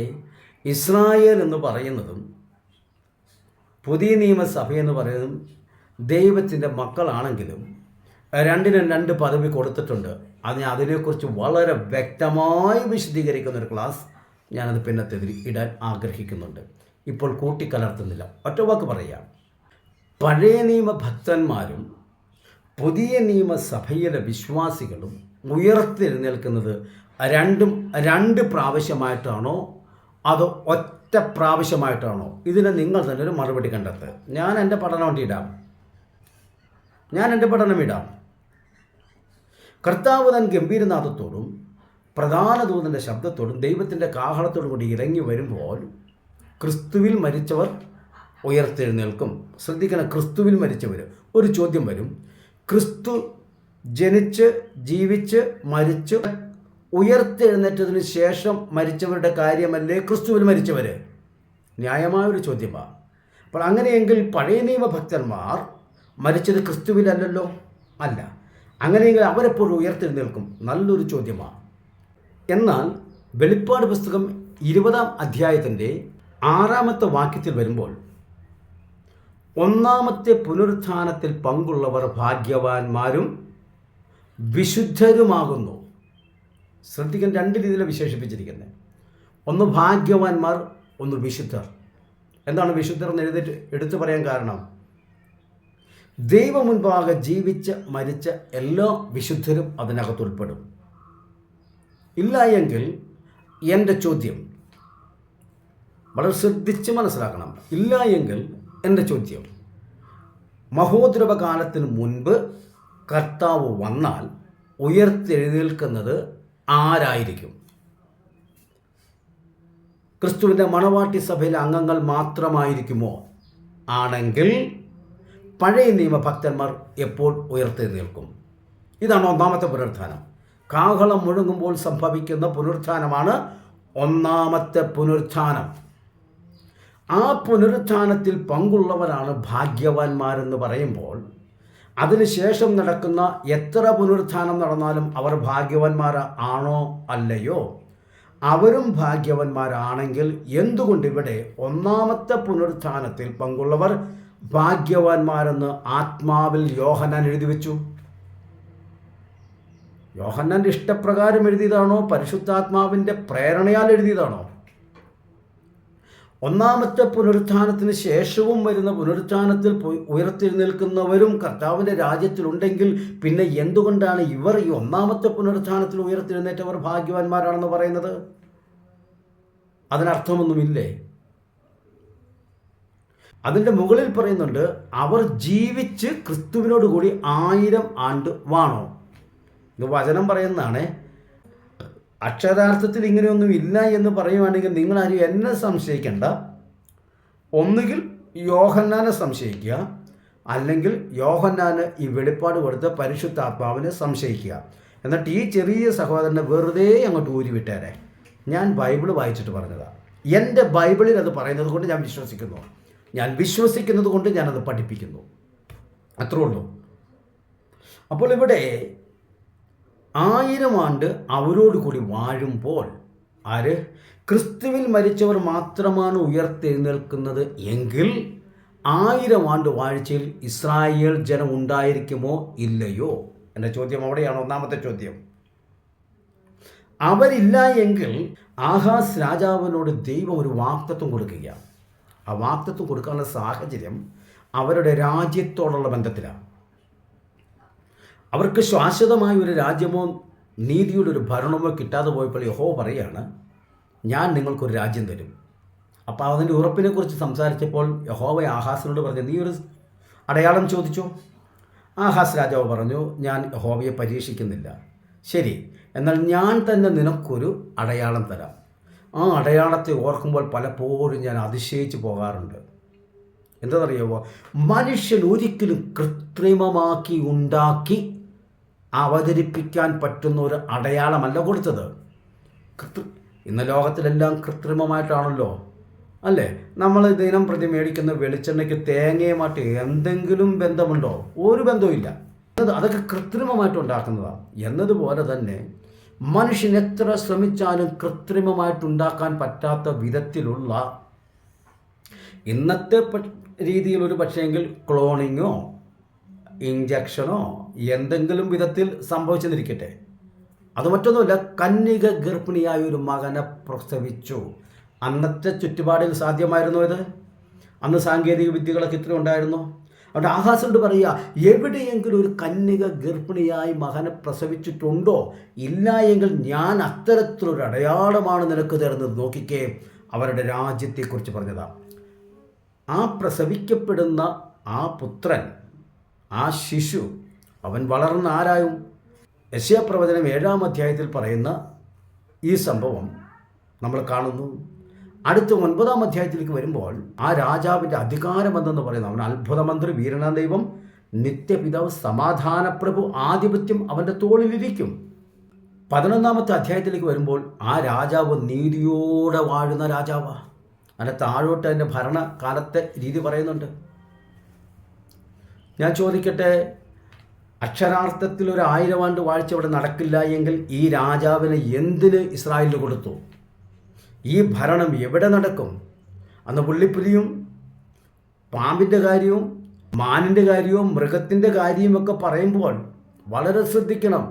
ഇസ്രായേൽ എന്ന് പറയുന്നതും പുതിയ നിയമസഭ എന്ന് പറയുന്നതും ദൈവത്തിൻ്റെ മക്കളാണെങ്കിലും രണ്ടിനും 2 പദവി കൊടുത്തിട്ടുണ്ട്. അതിനെക്കുറിച്ച് വളരെ വ്യക്തമായി വിശദീകരിക്കുന്ന ഒരു ക്ലാസ് ഞാനത് പിന്നത്തെ ഇടാൻ ആഗ്രഹിക്കുന്നുണ്ട്. ഇപ്പോൾ കൂട്ടിക്കലർത്തുന്നില്ല, ഒറ്റ വാക്ക് പറയാം. പഴയ നിയമ ഭക്തന്മാരും പുതിയ നിയമസഭയിലെ വിശ്വാസികളും ഉയർത്തെഴുന്നേൽക്കുന്നത് രണ്ടും 2 പ്രാവശ്യമായിട്ടാണോ അതോ ഒറ്റ പ്രാവശ്യമായിട്ടാണോ? ഇതിന് നിങ്ങൾ തന്നെ ഒരു മറുപടി കണ്ടെത്തുക. ഞാൻ എൻ്റെ പഠനം ഇടാം. കർത്താവ് താൻ ഗംഭീരനാഥത്തോടും പ്രധാന ദൂതൻ്റെ ശബ്ദത്തോടും ദൈവത്തിൻ്റെ കാഹളത്തോടും കൂടി ഇറങ്ങി വരുമ്പോൾ ക്രിസ്തുവിൽ മരിച്ചവർ ഉയർത്തെഴുന്നേൽക്കും. ശ്രദ്ധിക്കണം, ക്രിസ്തുവിൽ മരിച്ചവർ. ഒരു ചോദ്യം വരും, ക്രിസ്തു ജനിച്ച് ജീവിച്ച് മരിച്ച് ഉയർത്തെഴുന്നേറ്റതിന് ശേഷം മരിച്ചവരുടെ കാര്യമല്ലേ ക്രിസ്തുവിൽ മരിച്ചവർ? ന്യായമായൊരു ചോദ്യമാണ്. അപ്പോൾ അങ്ങനെയെങ്കിൽ പഴയ നിയമഭക്തന്മാർ മരിച്ചത് ക്രിസ്തുവിലല്ലല്ലോ? അല്ല. അങ്ങനെയെങ്കിൽ അവരെപ്പോഴും ഉയർത്തെഴുന്നേൽക്കും? നല്ലൊരു ചോദ്യമാണ്. എന്നാൽ വെളിപ്പാട് പുസ്തകം 20-ാം അധ്യായത്തിൻ്റെ 6-ാമത്തെ വാക്യത്തിൽ വരുമ്പോൾ 1-ാമത്തെ പുനരുത്ഥാനത്തിൽ പങ്കുള്ളവർ ഭാഗ്യവാന്മാരും വിശുദ്ധരുമാകുന്നു. ശ്രദ്ധിക്കാൻ 2 രീതിയിലാണ് വിശേഷിപ്പിച്ചിരിക്കുന്നത്. ഒന്ന് ഭാഗ്യവാന്മാർ, ഒന്ന് വിശുദ്ധർ. എന്താണ് വിശുദ്ധർ എന്ന് എടുത്തു പറയാൻ കാരണം? ദൈവം മുൻപാകെ ജീവിച്ച് മരിച്ച എല്ലാ വിശുദ്ധരും അതിനകത്ത് ഉൾപ്പെടും. ഇല്ല എങ്കിൽ എൻ്റെ ചോദ്യം വളരെ ശ്രദ്ധിച്ച് മനസ്സിലാക്കണം. ഇല്ല എങ്കിൽ എൻ്റെ ചോദ്യം, മഹോദ്രവ കാലത്തിന് മുൻപ് കർത്താവ് വന്നാൽ ഉയർത്തെഴുന്നേൽക്കുന്നത് ആരായിരിക്കും? ക്രിസ്തുവിൻ്റെ മണവാട്ടി സഭയിലെ അംഗങ്ങൾ മാത്രമായിരിക്കുമോ? ആണെങ്കിൽ പഴയ നിയമഭക്തന്മാർ എപ്പോൾ ഉയർത്തെഴുന്നേൽക്കും? ഇതാണ് 1-ാമത്തെ പുനരുത്ഥാനം. കാഹളം മുഴങ്ങുമ്പോൾ സംഭവിക്കുന്ന പുനരുത്ഥാനമാണ് 1-ാമത്തെ പുനരുത്ഥാനം. ആ പുനരുത്ഥാനത്തിൽ പങ്കുള്ളവരാണ് ഭാഗ്യവാന്മാരെന്ന് പറയുമ്പോൾ അതിനുശേഷം നടക്കുന്ന എത്ര പുനരുത്ഥാനം നടന്നാലും അവർ ഭാഗ്യവാന്മാർ ആണോ അല്ലയോ? അവരും ഭാഗ്യവാന്മാരാണെങ്കിൽ എന്തുകൊണ്ട് ഇവിടെ 1-ാമത്തെ പുനരുത്ഥാനത്തിൽ പങ്കുള്ളവർ ഭാഗ്യവാന്മാരെന്ന് ആത്മാവിൽ യോഹന്നാൻ എഴുതി വെച്ചു? യോഹന്നാൻ്റെ ഇഷ്ടപ്രകാരം എഴുതിയതാണോ? പരിശുദ്ധാത്മാവിൻ്റെ പ്രേരണയാൽ എഴുതിയതാണോ? 1-ാമത്തെ പുനരുത്ഥാനത്തിന് ശേഷവും വരുന്ന പുനരുത്ഥാനത്തിൽ ഉയർത്തെഴുന്നേൽക്കുന്നവരും കർത്താവിൻ്റെ രാജ്യത്തിലുണ്ടെങ്കിൽ പിന്നെ എന്തുകൊണ്ടാണ് ഇവർ ഈ 1-ാമത്തെ പുനരുത്ഥാനത്തിൽ ഉയർത്തെഴുന്നേറ്റവർ ഭാഗ്യവാന്മാരാണെന്ന് പറയുന്നത്? അതിനർത്ഥമൊന്നുമില്ലേ? അതിൻ്റെ മുകളിൽ പറയുന്നുണ്ട്, അവർ ജീവിച്ച് ക്രിസ്തുവിനോട് കൂടി 1000 ആണ്ട് വാണോ. ഇത് വചനം പറയുന്നതാണ്. അക്ഷരാർത്ഥത്തിൽ ഇങ്ങനെയൊന്നും ഇല്ല എന്ന് പറയുവാണെങ്കിൽ നിങ്ങളാരും എന്നെ സംശയിക്കേണ്ട. ഒന്നുകിൽ യോഹന്നാനെ സംശയിക്കുക, അല്ലെങ്കിൽ യോഹന്നാന് ഈ വെളിപ്പാട് കൊടുത്ത് പരിശുദ്ധാത്മാവിനെ സംശയിക്കുക. എന്നിട്ട് ഈ ചെറിയ സഹോദരനെ വെറുതെ അങ്ങോട്ട് ഊരിവിട്ടേരെ. ഞാൻ ബൈബിൾ വായിച്ചിട്ട് പറഞ്ഞതാണ്. എൻ്റെ ബൈബിളിൽ അത് പറയുന്നത് കൊണ്ട് ഞാൻ വിശ്വസിക്കുന്നു. ഞാൻ വിശ്വസിക്കുന്നത് കൊണ്ട് ഞാനത് പഠിപ്പിക്കുന്നു. അത്രേ ഉള്ളൂ. അപ്പോൾ ഇവിടെ 1000 ആണ്ട് അവരോട് കൂടി വാഴുമ്പോൾ ആര്? ക്രിസ്തുവിൽ മരിച്ചവർ മാത്രമാണ് ഉയർത്തെഴുന്നേൽക്കുന്നത് എങ്കിൽ 1000 ആണ്ട് വാഴ്ചയിൽ ഇസ്രായേൽ ജനം ഉണ്ടായിരിക്കുമോ ഇല്ലയോ? എൻ്റെ ചോദ്യം അവിടെയാണ്, ഒന്നാമത്തെ ചോദ്യം. അവരില്ല എങ്കിൽ ആഹാസ് രാജാവിനോട് ദൈവം ഒരു വാഗ്ദത്തം കൊടുക്കുകയാണ്. ആ വാഗ്ദത്തം കൊടുക്കാനുള്ള സാഹചര്യം അവരുടെ രാജ്യത്തോടുള്ള ബന്ധത്തിലാണ്. അവർക്ക് ശാശ്വതമായ ഒരു രാജ്യമോ നീതിയുടെ ഒരു ഭരണമോ കിട്ടാതെ പോയപ്പോൾ യഹോവ പറയാണ്, ഞാൻ നിങ്ങൾക്കൊരു രാജ്യം തരും. അപ്പോൾ അതിൻ്റെ ഉറപ്പിനെ കുറിച്ച് സംസാരിച്ചപ്പോൾ യഹോവ ആഹാസിനോട് പറഞ്ഞു, നീ ഒരു അടയാളം ചോദിച്ചോ? ആഹാസ് രാജാവ് പറഞ്ഞു, ഞാൻ യഹോവയെ പരീക്ഷിക്കുന്നില്ല. ശരി, എന്നാൽ ഞാൻ തന്നെ നിനക്കൊരു അടയാളം തരാം. ആ അടയാളത്തെ ഓർക്കുമ്പോൾ പലപ്പോഴും ഞാൻ അതിശയിച്ച് പോകാറുണ്ട്. എന്താണെന്നറിയാമോ? മനുഷ്യൻ ഒരിക്കലും കൃത്രിമമാക്കി ഉണ്ടാക്കി അവതരിപ്പിക്കാൻ പറ്റുന്ന ഒരു അടയാളമല്ല കൊടുത്തത്. ഇന്ന് ലോകത്തിലെല്ലാം കൃത്രിമമായിട്ടാണല്ലോ, അല്ലേ? നമ്മൾ ദിനം പ്രതി മേടിക്കുന്ന വെളിച്ചെണ്ണയ്ക്ക് തേങ്ങയുമായിട്ട് എന്തെങ്കിലും ബന്ധമുണ്ടോ? ഒരു ബന്ധവുമില്ല. അതൊക്കെ കൃത്രിമമായിട്ട് ഉണ്ടാക്കുന്നതാണ്. എന്നതുപോലെ തന്നെ മനുഷ്യൻ എത്ര ശ്രമിച്ചാലും കൃത്രിമമായിട്ടുണ്ടാക്കാൻ പറ്റാത്ത വിധത്തിലുള്ള ഇന്നത്തെ രീതിയിൽ ഒരു പക്ഷേങ്കിൽ ക്ലോണിങ്ങോ ഇഞ്ചക്ഷനോ എന്തെങ്കിലും വിധത്തിൽ സംഭവിച്ചെന്നിരിക്കട്ടെ, അത് മറ്റൊന്നുമില്ല. കന്യക ഗർഭിണിയായ ഒരു മകനെ പ്രസവിച്ചു. അന്നത്തെ ചുറ്റുപാടിൽ സാധ്യമായിരുന്നു ഇത്? അന്ന് സാങ്കേതിക വിദ്യകളൊക്കെ ഇത്ര ഉണ്ടായിരുന്നു? അതുകൊണ്ട് ആഹാസോട് പറയുക, എവിടെയെങ്കിലും ഒരു കന്യക ഗർഭിണിയായി മകനെ പ്രസവിച്ചിട്ടുണ്ടോ? ഇല്ല എങ്കിൽ ഞാൻ അത്തരത്തിലൊരു അടയാളമാണ് നിനക്ക് തരുന്നത്. നോക്കിക്കേ, അവരുടെ രാജ്യത്തെക്കുറിച്ച് പറഞ്ഞതാണ്. ആ പ്രസവിക്കപ്പെടുന്ന ആ പുത്രൻ, ആ ശിശു, അവൻ വളർന്ന ആരായും? യെശയ്യാപ്രവചനം 7-ാം അധ്യായത്തിൽ പറയുന്ന ഈ സംഭവം നമ്മൾ കാണുന്നു. അടുത്ത 9-ാം അധ്യായത്തിലേക്ക് വരുമ്പോൾ ആ രാജാവിൻ്റെ അധികാരം എന്തെന്ന് പറയുന്നത്, അവൻ അത്ഭുതമന്ത്രി, വീരനാം ദൈവം, നിത്യപിതാവ്, സമാധാനപ്രഭു, ആധിപത്യം അവൻ്റെ തോളിലിരിക്കും. 11-ാമത്തെ അധ്യായത്തിലേക്ക് വരുമ്പോൾ ആ രാജാവ് നീതിയോടെ വാഴുന്ന രാജാവാണ്. അതിൻ്റെ താഴോട്ട് അതിൻ്റെ ഭരണകാലത്തെ രീതി പറയുന്നുണ്ട്. ഞാൻ ചോദിക്കട്ടെ, അക്ഷരാർത്ഥത്തിൽ ഒരു 1000 ആണ്ട് വാഴ്ച ഇവിടെ നടക്കില്ല എങ്കിൽ ഈ രാജാവിന് എന്തിന് ഇസ്രായേലിൽ കൊടുത്തു? ഈ ഭരണം എവിടെ നടക്കും? അന്ന് പുള്ളിപ്പുലിയും പാമ്പിൻ്റെ കാര്യവും മാനിൻ്റെ കാര്യവും മൃഗത്തിൻ്റെ കാര്യവുമൊക്കെ പറയുമ്പോൾ വളരെ ശ്രദ്ധിക്കണം.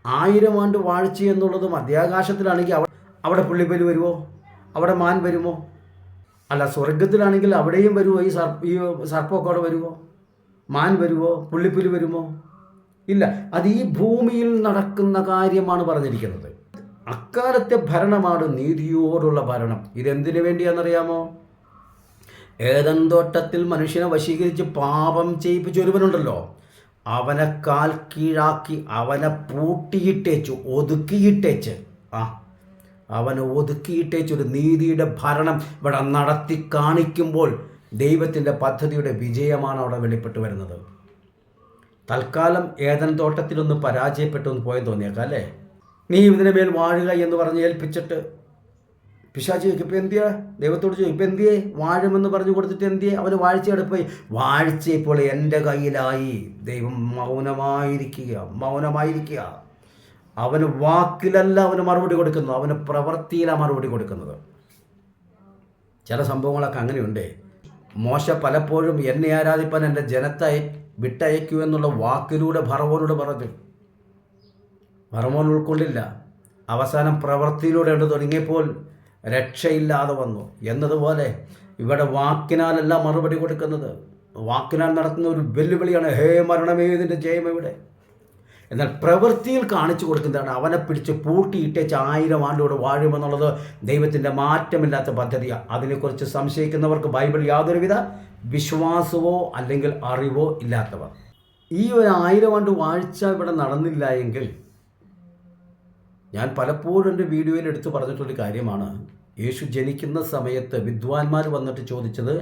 1000 ആണ്ട് വാഴ്ച എന്നുള്ളത് മധ്യാകാശത്തിലാണെങ്കിൽ അവിടെ പുള്ളിപ്പുലി വരുമോ? അവിടെ മാൻ വരുമോ? അല്ല, സ്വർഗത്തിലാണെങ്കിൽ അവിടെയും വരുമോ? ഈ സർപ്പമൊക്കെ അവിടെ വരുമോ? മാൻ വരുമോ? പുള്ളിപ്പുലി വരുമോ? ഇല്ല. അത് ഈ ഭൂമിയിൽ നടക്കുന്ന കാര്യമാണ് പറഞ്ഞിരിക്കുന്നത്. അക്കാലത്തെ ഭരണമാണ് നീതിയോടുള്ള ഭരണം. ഇതെന്തിനു വേണ്ടിയാണെന്നറിയാമോ? ഏദൻ തോട്ടത്തിൽ മനുഷ്യനെ വശീകരിച്ച് പാപം ചെയ്യിപ്പിച്ച ഒരുവനുണ്ടല്ലോ, അവനെ കാൽ കീഴാക്കി അവനെ പൂട്ടിയിട്ടേച്ചു, ഒതുക്കിയിട്ടേച്ച് അവനെ ഒതുക്കിയിട്ടേച്ചൊരു നീതിയുടെ ഭരണം ഇവിടെ നടത്തി കാണിക്കുമ്പോൾ ദൈവത്തിൻ്റെ പദ്ധതിയുടെ വിജയമാണ് അവിടെ വെളിപ്പെട്ട് വരുന്നത്. തൽക്കാലം ഏദൻ തോട്ടത്തിലൊന്ന് പരാജയപ്പെട്ടു എന്ന് പോയെന്ന് തോന്നിയേക്കാം, അല്ലേ? നീ ഇതിന് മേൽ വാഴുക എന്ന് പറഞ്ഞ് ഏൽപ്പിച്ചിട്ട് പിശാച് ചോദിക്കും, ഇപ്പം എന്തിയാ? ദൈവത്തോട് ചോദിക്കും, ഇപ്പം എന്തിയേ? വാഴുമെന്ന് പറഞ്ഞു കൊടുത്തിട്ട് എന്തിയേ? അവന് വാഴ്ചയുടെ പോയി. വാഴ്ച ഇപ്പോൾ എൻ്റെ കയ്യിലായി. ദൈവം മൗനമായിരിക്കുക. അവന് വാക്കിലല്ല അവന് മറുപടി കൊടുക്കുന്നത്, അവന് പ്രവൃത്തിയിലാണ് മറുപടി കൊടുക്കുന്നത്. ചില സംഭവങ്ങളൊക്കെ അങ്ങനെയുണ്ട്. മോശ പലപ്പോഴും എന്നെ ആരാധിപ്പാൻ എൻ്റെ ജനത്തെ വിട്ടയക്കൂ എന്നുള്ള വാക്കിലൂടെ ഫറവോനോട് പറഞ്ഞു. ഫറവോൻ ഉൾക്കൊള്ളില്ല. അവസാനം പ്രവൃത്തിയിലൂടെ ഉണ്ട് തുടങ്ങിയപ്പോൾ രക്ഷയില്ലാതെ വന്നു. എന്നതുപോലെ ഇവിടെ വാക്കിനാലല്ല മറുപടി കൊടുക്കുന്നത്. വാക്കിനാൽ നടത്തുന്ന ഒരു വെല്ലുവിളിയാണ്, ഹേ മരണമേ ഇതിൻ്റെ ജയം എവിടെ? എന്നാൽ പ്രവൃത്തിയിൽ കാണിച്ചു കൊടുക്കുന്നതാണ് അവനെ പിടിച്ച് പൂട്ടിയിട്ടേച്ച് 1000 ആണ്ടോട് വാഴുമെന്നുള്ളത് ദൈവത്തിൻ്റെ മാറ്റമില്ലാത്ത പദ്ധതിയാണ്. അതിനെക്കുറിച്ച് സംശയിക്കുന്നവർക്ക് ബൈബിൾ യാതൊരുവിധ വിശ്വാസമോ അല്ലെങ്കിൽ അറിവോ ഇല്ലാത്തവർ. ഈ ഒരു 1000 ആണ്ട് വാഴ്ച ഇവിടെ നടന്നില്ല എങ്കിൽ, ഞാൻ പലപ്പോഴും എൻ്റെ വീഡിയോയിൽ എടുത്തു പറഞ്ഞിട്ടുള്ളൊരു കാര്യമാണ്, യേശു ജനിക്കുന്ന സമയത്ത് വിദ്വാൻമാർ വന്നിട്ട് ചോദിച്ചത്,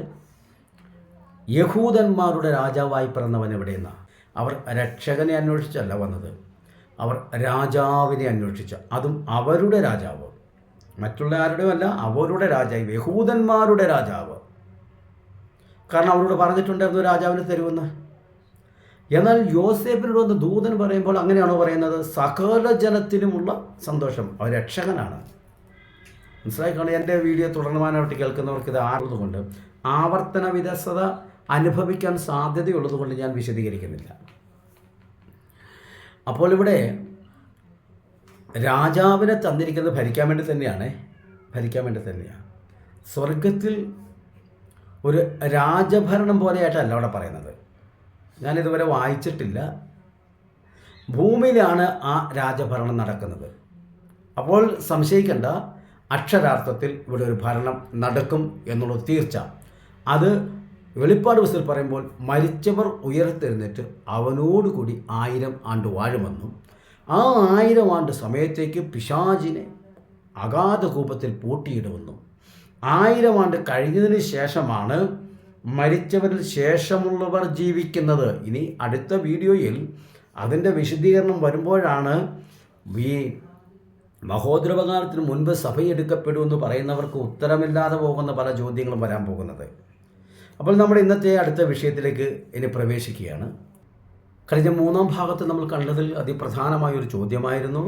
യഹൂദന്മാരുടെ രാജാവായി പിറന്നവൻ എവിടെയെന്നാണ്. അവർ രക്ഷകനെ അന്വേഷിച്ചല്ല വന്നത്, അവർ രാജാവിനെ അന്വേഷിച്ച, അതും അവരുടെ രാജാവ്, മറ്റുള്ള ആരുടെയും അല്ല, അവരുടെ രാജാവ്, യഹൂദന്മാരുടെ രാജാവ്. കാരണം അവരോട് പറഞ്ഞിട്ടുണ്ടായിരുന്നു രാജാവിനെ തരുമെന്ന്. എന്നാൽ യോസേഫിനോട് വന്ന് ദൂതൻ പറയുമ്പോൾ അങ്ങനെയാണോ പറയുന്നത്? സകല ജനത്തിനുമുള്ള സന്തോഷം, അവർ രക്ഷകനാണ്. മനസ്സിലായിക്കൊണ്ട് എൻ്റെ വീഡിയോ തുടർമാനായിട്ട് കേൾക്കുന്നവർക്ക് ഇത് ആറുന്നതുകൊണ്ട് ആവർത്തന വിരസത അനുഭവിക്കാൻ സാധ്യതയുള്ളതുകൊണ്ട് ഞാൻ വിശദീകരിക്കുന്നില്ല. അപ്പോൾ ഇവിടെ രാജാവിനെ തന്നിരിക്കുന്നത് ഭരിക്കാൻ വേണ്ടി തന്നെയാണ്. സ്വർഗത്തിൽ ഒരു രാജഭരണം പോലെയായിട്ടല്ല അവിടെ പറയുന്നത്. ഞാനിതുവരെ വായിച്ചിട്ടില്ല. ഭൂമിയിലാണ് ആ രാജഭരണം നടക്കുന്നത്. അപ്പോൾ സംശയിക്കേണ്ട, അക്ഷരാർത്ഥത്തിൽ ഇവിടെ ഒരു ഭരണം നടക്കും എന്നുള്ളത് തീർച്ച. അത് വെളിപ്പാട് പുസ്തകത്തിൽ പറയുമ്പോൾ മരിച്ചവർ ഉയർത്തെഴുന്നേറ്റ് അവനോടുകൂടി 1000 ആണ്ട് വാഴുമെന്നും ആ 1000 ആണ്ട് സമയത്തേക്ക് പിശാചിനെ അഗാധ കൂപത്തിൽ പൂട്ടിയിടുമെന്നും 1000 ആണ്ട് കഴിഞ്ഞതിന് ശേഷമാണ് മരിച്ചവരിൽ ശേഷമുള്ളവർ ജീവിക്കുന്നത്. ഇനി അടുത്ത വീഡിയോയിൽ അതിൻ്റെ വിശദീകരണം വരുമ്പോഴാണ് ഈ മഹോദ്രവകാലത്തിന് മുൻപ് സഭയെടുക്കപ്പെടുമെന്ന് പറയുന്നവർക്ക് ഉത്തരമില്ലാതെ പോകുന്ന പല ചോദ്യങ്ങളും വരാൻ പോകുന്നത്. അപ്പോൾ നമ്മൾ ഇന്നത്തെ അടുത്ത വിഷയത്തിലേക്ക് ഇനി പ്രവേശിക്കുകയാണ്. കഴിഞ്ഞ 3-ാം ഭാഗത്ത് നമ്മൾ കണ്ടതിൽ അതിപ്രധാനമായൊരു ചോദ്യമായിരുന്നു,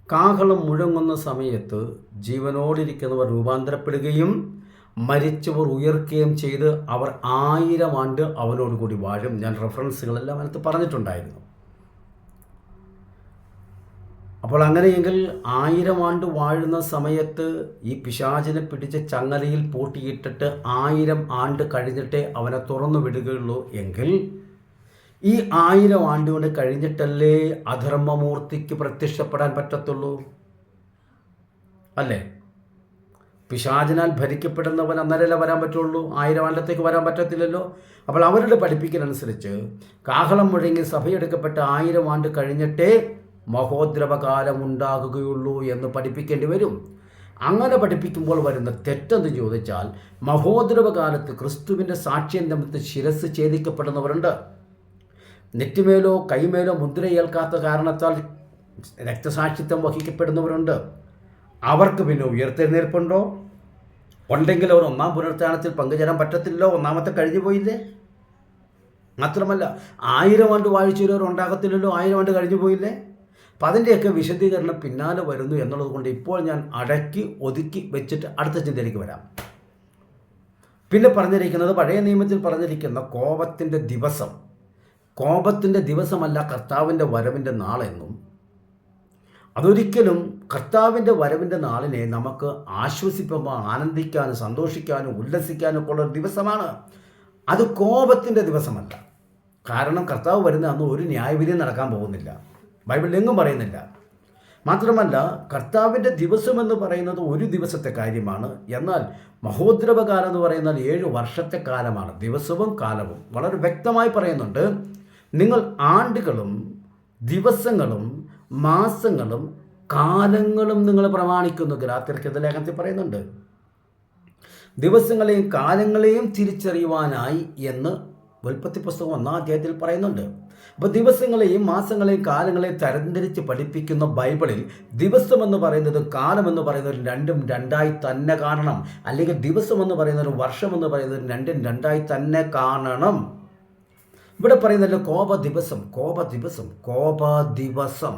കാഹളം മുഴങ്ങുന്ന സമയത്ത് ജീവനോടിരിക്കുന്നവർ രൂപാന്തരപ്പെടുകയും മരിച്ചവർ ഉയർക്കുകയും ചെയ്ത് അവർ 1000 ആണ്ട് അവനോടുകൂടി വാഴും. ഞാൻ റെഫറൻസുകളെല്ലാം അതിനകത്ത് പറഞ്ഞിട്ടുണ്ടായിരുന്നു. അപ്പോൾ അങ്ങനെയെങ്കിൽ 1000 ആണ്ട് വാഴുന്ന സമയത്ത് ഈ പിശാചിനെ പിടിച്ച് ചങ്ങലയിൽ പൂട്ടിയിട്ടിട്ട് 1000 ആണ്ട് കഴിഞ്ഞിട്ടേ അവനെ തുറന്നു വിടുകയുള്ളൂ എങ്കിൽ ഈ 1000 ആണ്ടുകൊണ്ട് കഴിഞ്ഞിട്ടല്ലേ അധർമ്മമൂർത്തിക്ക് പ്രത്യക്ഷപ്പെടാൻ പറ്റത്തുള്ളൂ, അല്ലേ? പിശാചിനാൽ ഭരിക്കപ്പെടുന്നവൻ അന്നേരമല്ലേ വരാൻ പറ്റുള്ളൂ, 1000 ആണ്ടത്തേക്ക് വരാൻ പറ്റത്തില്ലല്ലോ. അപ്പോൾ അവരുടെ പഠിപ്പിക്കലനുസരിച്ച് കാഹളം മുഴങ്ങി സഭയെടുക്കപ്പെട്ട 1000 ആണ്ട് കഴിഞ്ഞിട്ടേ മഹോദ്രവകാലം ഉണ്ടാകുകയുള്ളൂ എന്ന് പഠിപ്പിക്കേണ്ടി വരും. അങ്ങനെ പഠിപ്പിക്കുമ്പോൾ വരുന്ന തെറ്റെന്ന് ചോദിച്ചാൽ, മഹോദ്രവകാലത്ത് ക്രിസ്തുവിൻ്റെ സാക്ഷ്യം നിമിത്തം ശിരസ് ഛേദിക്കപ്പെടുന്നവരുണ്ട്. നെറ്റിമേലോ കൈമേലോ മുദ്രയേൽക്കാത്ത കാരണത്താൽ രക്തസാക്ഷിത്വം വഹിക്കപ്പെടുന്നവരുണ്ട്. അവർക്ക് പിന്നെ ഉയർത്തെഴുന്നേൽപ്പുണ്ടോ? ഉണ്ടെങ്കിൽ അവർ 1-ാം പുനരുത്ഥാനത്തിൽ പങ്കുചേരാൻ പറ്റത്തില്ലോ, 1-ാമത്തെ കഴിഞ്ഞു പോയില്ലേ. മാത്രമല്ല 1000 ആണ്ട് വാഴിച്ചവർ ഉണ്ടാകത്തില്ലല്ലോ, 1000 ആണ്ട് കഴിഞ്ഞു പോയില്ലേ. അപ്പം അതിൻ്റെയൊക്കെ വിശദീകരണം പിന്നാലെ വരുന്നു എന്നുള്ളത് കൊണ്ട് ഇപ്പോൾ ഞാൻ അടക്കി ഒതുക്കി വെച്ചിട്ട് അടുത്ത ചിന്തയിലേക്ക് വരാം. പിന്നെ പറഞ്ഞിരിക്കുന്നത്, പഴയ നിയമത്തിൽ പറഞ്ഞിരിക്കുന്ന കോപത്തിൻ്റെ ദിവസമല്ല കർത്താവിൻ്റെ വരവിൻ്റെ നാളെന്നും, അതൊരിക്കലും കർത്താവിൻ്റെ വരവിൻ്റെ നാളിനെ നമുക്ക് ആശ്വസിപ്പുമ്പോൾ ആനന്ദിക്കാനും സന്തോഷിക്കാനും ഉല്ലസിക്കാനും ഒക്കെ ഉള്ള ദിവസമാണ്. അത് കോപത്തിൻ്റെ ദിവസമല്ല. കാരണം കർത്താവ് വരുന്ന അന്ന് ഒരു ന്യായവിധി നടക്കാൻ പോകുന്നില്ല, ബൈബിളിൽ എങ്ങും പറയുന്നില്ല. മാത്രമല്ല കർത്താവിൻ്റെ ദിവസമെന്ന് പറയുന്നത് ഒരു ദിവസത്തെ കാര്യമാണ്. എന്നാൽ മഹോദ്രവകാലം എന്ന് പറയുന്നത് 7 വർഷത്തെ കാലമാണ്. ദിവസവും കാലവും വളരെ വ്യക്തമായി പറയുന്നുണ്ട്. നിങ്ങൾ ആണ്ടുകളും ദിവസങ്ങളും മാസങ്ങളും കാലങ്ങളും നിങ്ങൾ പ്രമാണിക്കുന്നു. ഗലാത്യർക്കെതിരെ ലേഖനത്തിൽ പറയുന്നുണ്ട്, ദിവസങ്ങളെയും കാലങ്ങളെയും തിരിച്ചറിയുവാനായി എന്ന് ഉൽപ്പത്തി പുസ്തകം 1-ാം അധ്യായത്തിൽ പറയുന്നുണ്ട്. അപ്പോൾ ദിവസങ്ങളെയും മാസങ്ങളെയും കാലങ്ങളെയും തരംതിരിച്ച് പഠിപ്പിക്കുന്ന ബൈബിളിൽ ദിവസമെന്ന് പറയുന്നതും കാലമെന്ന് പറയുന്നതും രണ്ടും രണ്ടായി തന്നെ കാണണം. അല്ലെങ്കിൽ ദിവസമെന്ന് പറയുന്നതും വർഷമെന്ന് പറയുന്നതും രണ്ടും രണ്ടായി തന്നെ കാണണം. ഇവിടെ പറയുന്നല്ലോ കോപ ദിവസം.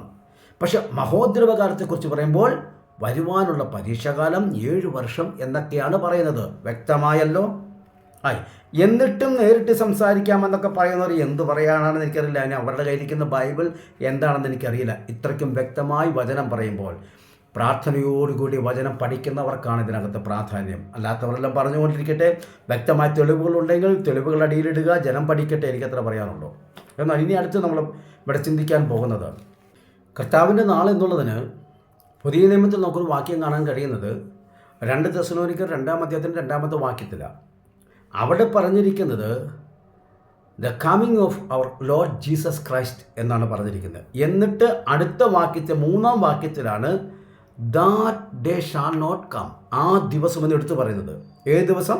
പക്ഷെ മഹോദ്രവകാലത്തെക്കുറിച്ച് പറയുമ്പോൾ വരുവാനുള്ള പരീക്ഷാകാലം 7 വർഷം എന്നൊക്കെയാണ് പറയുന്നത്. വ്യക്തമായല്ലോ. എന്നിട്ടും നേരിട്ട് സംസാരിക്കാമെന്നൊക്കെ പറയുന്നവർ എന്ത് പറയാനാണെന്ന് എനിക്കറിയില്ല. അതിന് അവരുടെ കയ്യിലിരിക്കുന്ന ബൈബിൾ എന്താണെന്ന് എനിക്കറിയില്ല. ഇത്രയ്ക്കും വ്യക്തമായി വചനം പറയുമ്പോൾ പ്രാർത്ഥനയോടുകൂടി വചനം പഠിക്കുന്നവർക്കാണ് ഇതിനകത്ത് പ്രാധാന്യം. അല്ലാത്തവരെല്ലാം പറഞ്ഞുകൊണ്ടിരിക്കട്ടെ. വ്യക്തമായ തെളിവുകളുണ്ടെങ്കിൽ തെളിവുകൾ അടിയിലിടുക, ജനം പഠിക്കട്ടെ, എനിക്കത്ര പറയാനുള്ളൂ. എന്നാൽ ഇനി അടുത്ത് നമ്മൾ ഇവിടെ ചിന്തിക്കാൻ പോകുന്നത് കർത്താവിൻ്റെ നാൾ എന്നുള്ളതിന് പുതിയ നിയമത്തിൽ നമുക്കൊരു വാക്യം കാണാൻ കഴിയുന്നത് 2 തെസ്സലോനിക്കർ 2-ാം അധ്യായത്തിൻ്റെ 2-ാമത്തെ വാക്യത്തിലാണ്. അവിടെ പറഞ്ഞിരിക്കുന്നത് the coming of our Lord Jesus Christ എന്നാണ് പറഞ്ഞിരിക്കുന്നത്. എന്നിട്ട് അടുത്ത വാക്യത്തെ 3-ാം വാക്യത്തിലാണ് that day shall not come, ആ ദിവസം എന്ന് എടുത്ത് പറയുന്നത്. ഏത് ദിവസം?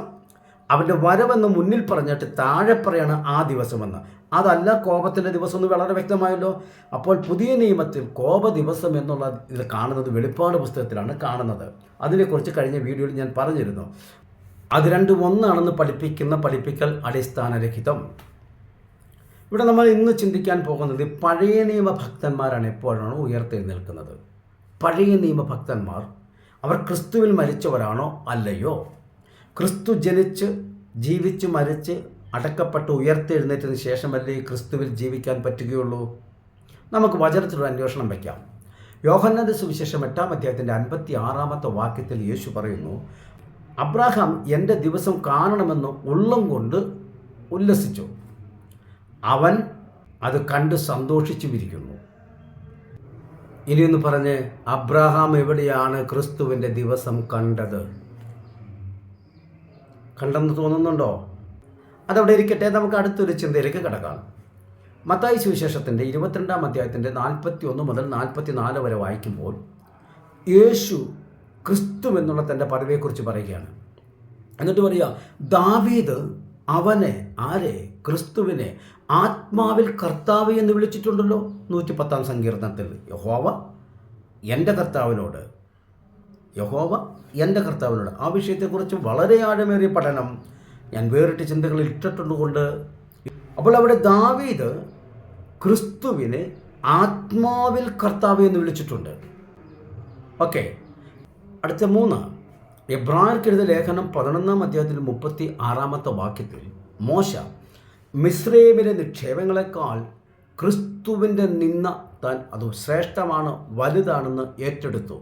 അവൻ്റെ വരവെന്ന് മുന്നിൽ പറഞ്ഞിട്ട് താഴെ പറയാണ് ആ ദിവസമെന്ന്. അതല്ല കോപത്തിൻ്റെ ദിവസം എന്ന് വളരെ വ്യക്തമായല്ലോ. അപ്പോൾ പുതിയ നിയമത്തിൽ കോപ ദിവസം എന്നുള്ള ഇത് കാണുന്നത് വെളിപ്പാട് പുസ്തകത്തിലാണ് കാണുന്നത്. അതിനെക്കുറിച്ച് കഴിഞ്ഞ വീഡിയോയിൽ ഞാൻ പറഞ്ഞിരുന്നു. അത് രണ്ടും ഒന്നാണെന്ന് പഠിപ്പിക്കൽ അടിസ്ഥാനരഹിതം. ഇവിടെ നമ്മൾ ഇന്ന് ചിന്തിക്കാൻ പോകുന്നത് പഴയ നിയമ ഭക്തന്മാരാണ് എപ്പോഴാണോ ഉയർത്തെഴുന്നേൽക്കുന്നത്. പഴയ നിയമ ഭക്തന്മാർ അവർ ക്രിസ്തുവിൽ മരിച്ചവരാണോ അല്ലയോ? ക്രിസ്തു ജനിച്ച് ജീവിച്ച് മരിച്ച് അടക്കപ്പെട്ട് ഉയർത്തെഴുന്നേറ്റതിന് ശേഷമല്ലേ ഈ ക്രിസ്തുവിൽ ജീവിക്കാൻ പറ്റുകയുള്ളൂ? നമുക്ക് വചനത്തിലൊരു അന്വേഷണം വയ്ക്കാം. യോഹന്നാന്റെ സുവിശേഷം 8-ാം അധ്യായത്തിൻ്റെ 56-ാമത്തെ വാക്യത്തിൽ യേശു പറയുന്നു, അബ്രാഹാം എൻ്റെ ദിവസം കാണണമെന്ന് ഉള്ളം കൊണ്ട് ഉല്ലസിച്ചു, അവൻ അത് കണ്ട് സന്തോഷിച്ചുമിരിക്കുന്നു. ഇനിയൊന്ന് പറഞ്ഞ്, അബ്രാഹാം എവിടെയാണ് ക്രിസ്തുവിൻ്റെ ദിവസം കണ്ടത്? കണ്ടെന്ന് തോന്നുന്നുണ്ടോ? അതവിടെ ഇരിക്കട്ടെ, നമുക്ക് അടുത്തൊരു ചിന്തയിലേക്ക് കിടക്കാം. മത്തായി സുവിശേഷത്തിൻ്റെ 22-ാം അധ്യായത്തിൻ്റെ 41 മുതൽ 44 വരെ വായിക്കുമ്പോൾ യേശു ക്രിസ്തു എന്നുള്ള തൻ്റെ പദവിയെക്കുറിച്ച് പറയുകയാണ്. എന്നിട്ട് പറയുക, ദാവീദ് അവനെ, ആരെ? ക്രിസ്തുവിനെ ആത്മാവിൽ കർത്താവ് എന്ന് വിളിച്ചിട്ടുണ്ടല്ലോ. 110-ാം സങ്കീർത്തനത്തിൽ യഹോവ എൻ്റെ കർത്താവിനോട്, ആ വിഷയത്തെക്കുറിച്ച് വളരെ ആഴമേറിയ പഠനം ഞാൻ വേറിട്ട ചിന്തകളിൽ ഇട്ടിട്ടുണ്ടുകൊണ്ട്, അപ്പോൾ അവിടെ ദാവീദ് ക്രിസ്തുവിനെ ആത്മാവിൽ കർത്താവ് എന്ന് വിളിച്ചിട്ടുണ്ട്. ഓക്കെ, അടുത്ത 3 എബ്രായർക്കെഴുതിയ ലേഖനം 11-ാം അധ്യായത്തിൽ 36-ാമത്തെ വാക്യത്തിൽ മോശ മിസ്രൈമിലെ നിക്ഷേപങ്ങളെക്കാൾ ക്രിസ്തുവിൻ്റെ നിന്ന താൻ അത് ശ്രേഷ്ഠമാണ്, വലുതാണെന്ന് ഏറ്റെടുത്തു.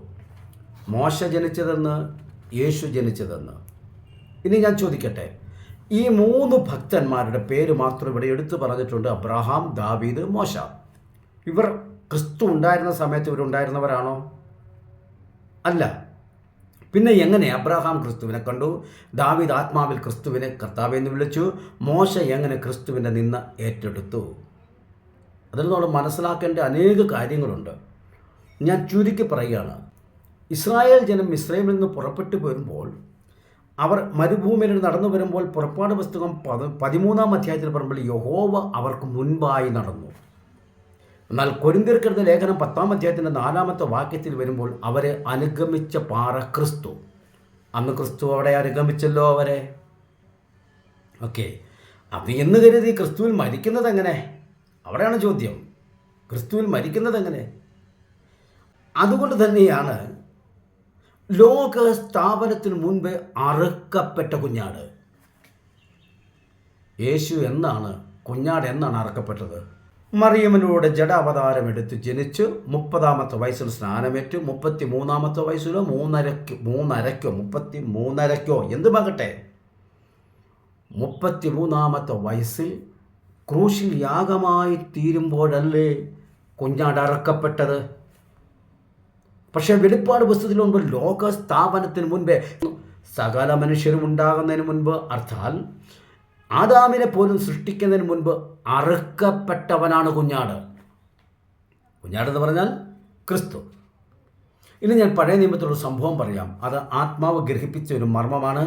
മോശ ജനിച്ചതെന്ന്, യേശു ജനിച്ചതെന്ന്. ഇനി ഞാൻ ചോദിക്കട്ടെ, ഈ 3 ഭക്തന്മാരുടെ പേര് മാത്രം ഇവിടെ എടുത്തു പറഞ്ഞിട്ടുണ്ട്. അബ്രഹാം, ദാവീദ്, മോശ. ഇവർ ക്രിസ്തു ഉണ്ടായിരുന്ന സമയത്ത് ഇവരുണ്ടായിരുന്നവരാണോ? അല്ല. പിന്നെ എങ്ങനെ അബ്രഹാം ക്രിസ്തുവിനെ കണ്ടു? ദാവീദ് ആത്മാവിൽ ക്രിസ്തുവിനെ കർത്താവ് എന്ന് വിളിച്ചു. മോശ എങ്ങനെ ക്രിസ്തുവിൻ്റെ നിന്ന ഏറ്റെടുത്തു? അതിൽ നമ്മൾ മനസ്സിലാക്കേണ്ട അനേക കാര്യങ്ങളുണ്ട്. ഞാൻ ചുരുക്കി പറയുകയാണ്. ഇസ്രായേൽ ജനം മിസ്രൈമിൽ നിന്ന് പുറപ്പെട്ടു വരുമ്പോൾ, അവർ മരുഭൂമിയിൽ നടന്നു വരുമ്പോൾ, പുറപ്പാട് പുസ്തകം 13-ാം അധ്യായത്തിൽ പറയുമ്പോൾ യഹോവ അവർക്ക് മുൻപായി നടന്നു. എന്നാൽ കൊരിന്ത്യർക്കെഴുതിയ ലേഖനം 10-ാം അധ്യായത്തിൻ്റെ 4-ാമത്തെ വാക്യത്തിൽ വരുമ്പോൾ അവരെ അനുഗമിച്ച പാറ ക്രിസ്തു. അന്ന് ക്രിസ്തു അവിടെ അനുഗമിച്ചല്ലോ അവരെ. ഓക്കെ, അത് എന്ന് കരുതി ക്രിസ്തുവിൽ മരിക്കുന്നത് എങ്ങനെ? അവിടെയാണ് ചോദ്യം. ക്രിസ്തുവിൽ മരിക്കുന്നത് എങ്ങനെ? അതുകൊണ്ട് തന്നെയാണ് ലോക സ്ഥാപനത്തിന് മുൻപേ അറുക്കപ്പെട്ട കുഞ്ഞാട്. യേശു എന്നാണ്, കുഞ്ഞാട് എന്നാണ് അറുക്കപ്പെട്ടത്? മറിയമിലൂടെ ജഡാവതാരം എടുത്ത് ജനിച്ച് 30-ാമത്തെ വയസ്സിൽ സ്നാനമേറ്റ് 33-ാമത്തെ വയസ്സിലോ 33-രക്കോ എന്തുമാകട്ടെ 33-ാമത്തെ വയസ്സിൽ ക്രൂശിൽ യാഗമായി തീരുമ്പോഴല്ലേ കുഞ്ഞാട് അറുക്കപ്പെട്ടത്? പക്ഷേ വെളിപ്പാട് പുസ്തകത്തിൽ മുൻപ് ലോക സ്ഥാപനത്തിന് മുൻപേ സകല മനുഷ്യരും ഉണ്ടാകുന്നതിന് മുൻപ്, അർത്ഥാൽ ആദാമിനെ പോലും സൃഷ്ടിക്കുന്നതിന് മുൻപ് അറുക്കപ്പെട്ടവനാണ് കുഞ്ഞാട്. കുഞ്ഞാടെന്ന് പറഞ്ഞാൽ ക്രിസ്തു. ഇനി ഞാൻ പഴയ നിയമത്തിലുള്ള സംഭവം പറയാം. അത് ആത്മാവ് ഗ്രഹിപ്പിച്ച ഒരു മർമ്മമാണ്.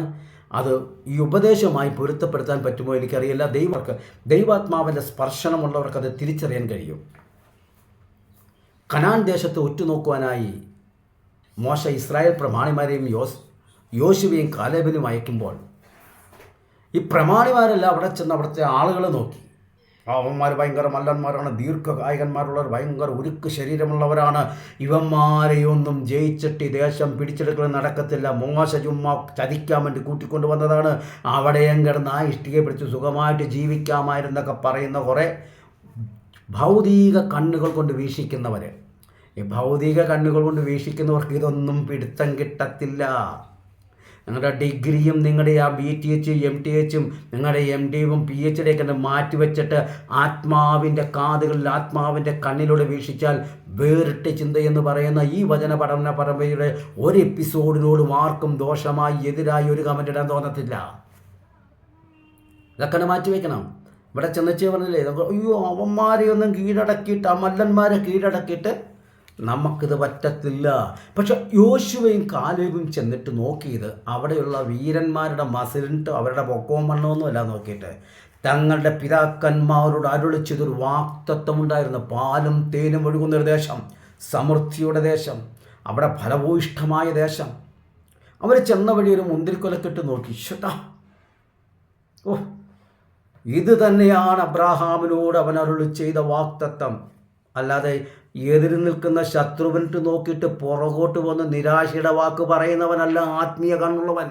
അത് ഈ ഉപദേശവുമായി പൊരുത്തപ്പെടുത്താൻ പറ്റുമോ എനിക്കറിയില്ല. ദൈവാത്മാവിൻ്റെ സ്പർശനമുള്ളവർക്ക് അത് തിരിച്ചറിയാൻ കഴിയും. കനാൻ ദേശത്ത് ഉറ്റുനോക്കുവാനായി മോശ ഇസ്രായേൽ പ്രമാണിമാരെയും യോശുവയും കാലേബിനും അയക്കുമ്പോൾ ഈ പ്രമാണിമാരെല്ലാം അവിടെ ചെന്ന് അവിടുത്തെ ആളുകളെ നോക്കി. അവന്മാർ ഭയങ്കര മല്ലന്മാരാണ്, ദീർഘകായകന്മാരുള്ളവർ, ഭയങ്കര ഉരുക്ക് ശരീരമുള്ളവരാണ്. ഇവന്മാരെയൊന്നും ജയിച്ചിട്ട് ദേശം പിടിച്ചെടുക്കൽ നടക്കത്തില്ല. മോശ ചുമ്മാ ചതിക്കാൻ വേണ്ടി കൂട്ടിക്കൊണ്ടുവന്നതാണ്. അവിടെയും കിടന്ന് ആ ഇഷ്ടിക പിടിച്ച് സുഖമായിട്ട് ജീവിക്കാമായിരുന്നൊക്കെ പറയുന്ന കുറേ ഭൗതിക കണ്ണുകൾ കൊണ്ട് വീക്ഷിക്കുന്നവർ. ഈ ഭൗതിക കണ്ണുകൾ കൊണ്ട് വീക്ഷിക്കുന്നവർക്ക് ഇതൊന്നും പിടുത്തം കിട്ടത്തില്ല. നിങ്ങളുടെ ഡിഗ്രിയും നിങ്ങളുടെ ആ BTH MTHും നിങ്ങളുടെ MDയും PhDയൊക്കെ മാറ്റിവെച്ചിട്ട് ആത്മാവിൻ്റെ കാതുകളിൽ ആത്മാവിൻ്റെ കണ്ണിലൂടെ വീക്ഷിച്ചാൽ വേറിട്ട ചിന്തയെന്ന് പറയുന്ന ഈ വചന പഠന പരമ്പരയുടെ ഒരു എപ്പിസോഡിനോടും ആർക്കും ദോഷമായി എതിരായി ഒരു കമൻ്റ് ഇടാൻ തോന്നത്തില്ല. ഇതൊക്കെ മാറ്റിവെക്കണം. ഇവിടെ ചെന്നച്ചേ പറഞ്ഞില്ലേ, അയ്യോ അവന്മാരെയൊന്നും കീഴടക്കിയിട്ട്, ആ മല്ലന്മാരെ കീഴടക്കിയിട്ട് നമുക്കിത് പറ്റത്തില്ല. പക്ഷെ യോശുവയും കാലേബും ചെന്നിട്ട് നോക്കിയത് അവിടെയുള്ള വീരന്മാരുടെ മസിലിട്ട് അവരുടെ പൊക്കവും മണ്ണമൊന്നുമല്ല നോക്കിയിട്ട് തങ്ങളുടെ പിതാക്കന്മാരോട് അരുളിച്ചതൊരു വാക്തത്വമുണ്ടായിരുന്നു. പാലും തേനും ഒഴുകുന്നൊരു ദേശം, സമൃദ്ധിയുടെ ദേശം, അവിടെ ഫലഭൂയിഷ്ഠമായ ദേശം. അവർ ചെന്ന വഴി ഒരു മുന്തിരിക്കൊലക്കിട്ട് നോക്കി, ഷട്ടാ, ഓ, ഇത് തന്നെയാണ് അബ്രാഹാമിനോട് അവൻ അരുളി ചെയ്ത വാക്തത്വം. അല്ലാതെ എതിര് നിൽക്കുന്ന ശത്രുവിനിട്ട് നോക്കിയിട്ട് പുറകോട്ട് വന്ന് നിരാശയുടെ വാക്ക് പറയുന്നവനല്ല ആത്മീയ കണ്ണുള്ളവൻ.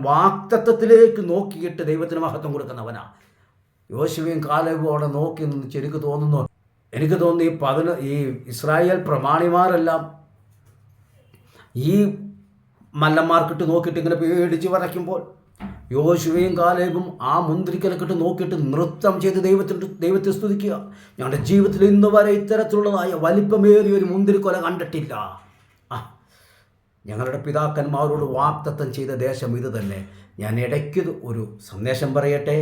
വാക്തത്വത്തിലേക്ക് നോക്കിയിട്ട് ദൈവത്തിന് മഹത്വം കൊടുക്കുന്നവനാ. യോശുവയും കാലേബും അവിടെ നോക്കി നിന്ന് എനിക്ക് തോന്നുന്നു ഈ ഇസ്രായേൽ പ്രമാണിമാരെല്ലാം ഈ മല്ലന്മാർക്കിട്ട് നോക്കിയിട്ട് ഇങ്ങനെ പേടിച്ച് വരയ്ക്കുമ്പോൾ യോശുവയും കാലേബും ആ മുന്തിരിക്കലക്കിട്ട് നോക്കിയിട്ട് നൃത്തം ചെയ്ത് ദൈവത്തെ സ്തുതിക്കുക. ഞങ്ങളുടെ ജീവിതത്തിൽ ഇന്ന് വരെ ഇത്തരത്തിലുള്ളതായ വലിപ്പമേറിയ ഒരു മുന്തിരിക്കൊല കണ്ടിട്ടില്ല. ഞങ്ങളുടെ പിതാക്കന്മാരോട് വാക്തത്വം ചെയ്ത ദേശം ഇത് തന്നെ. ഞാൻ ഇടയ്ക്ക് ഒരു സന്ദേശം പറയട്ടെ.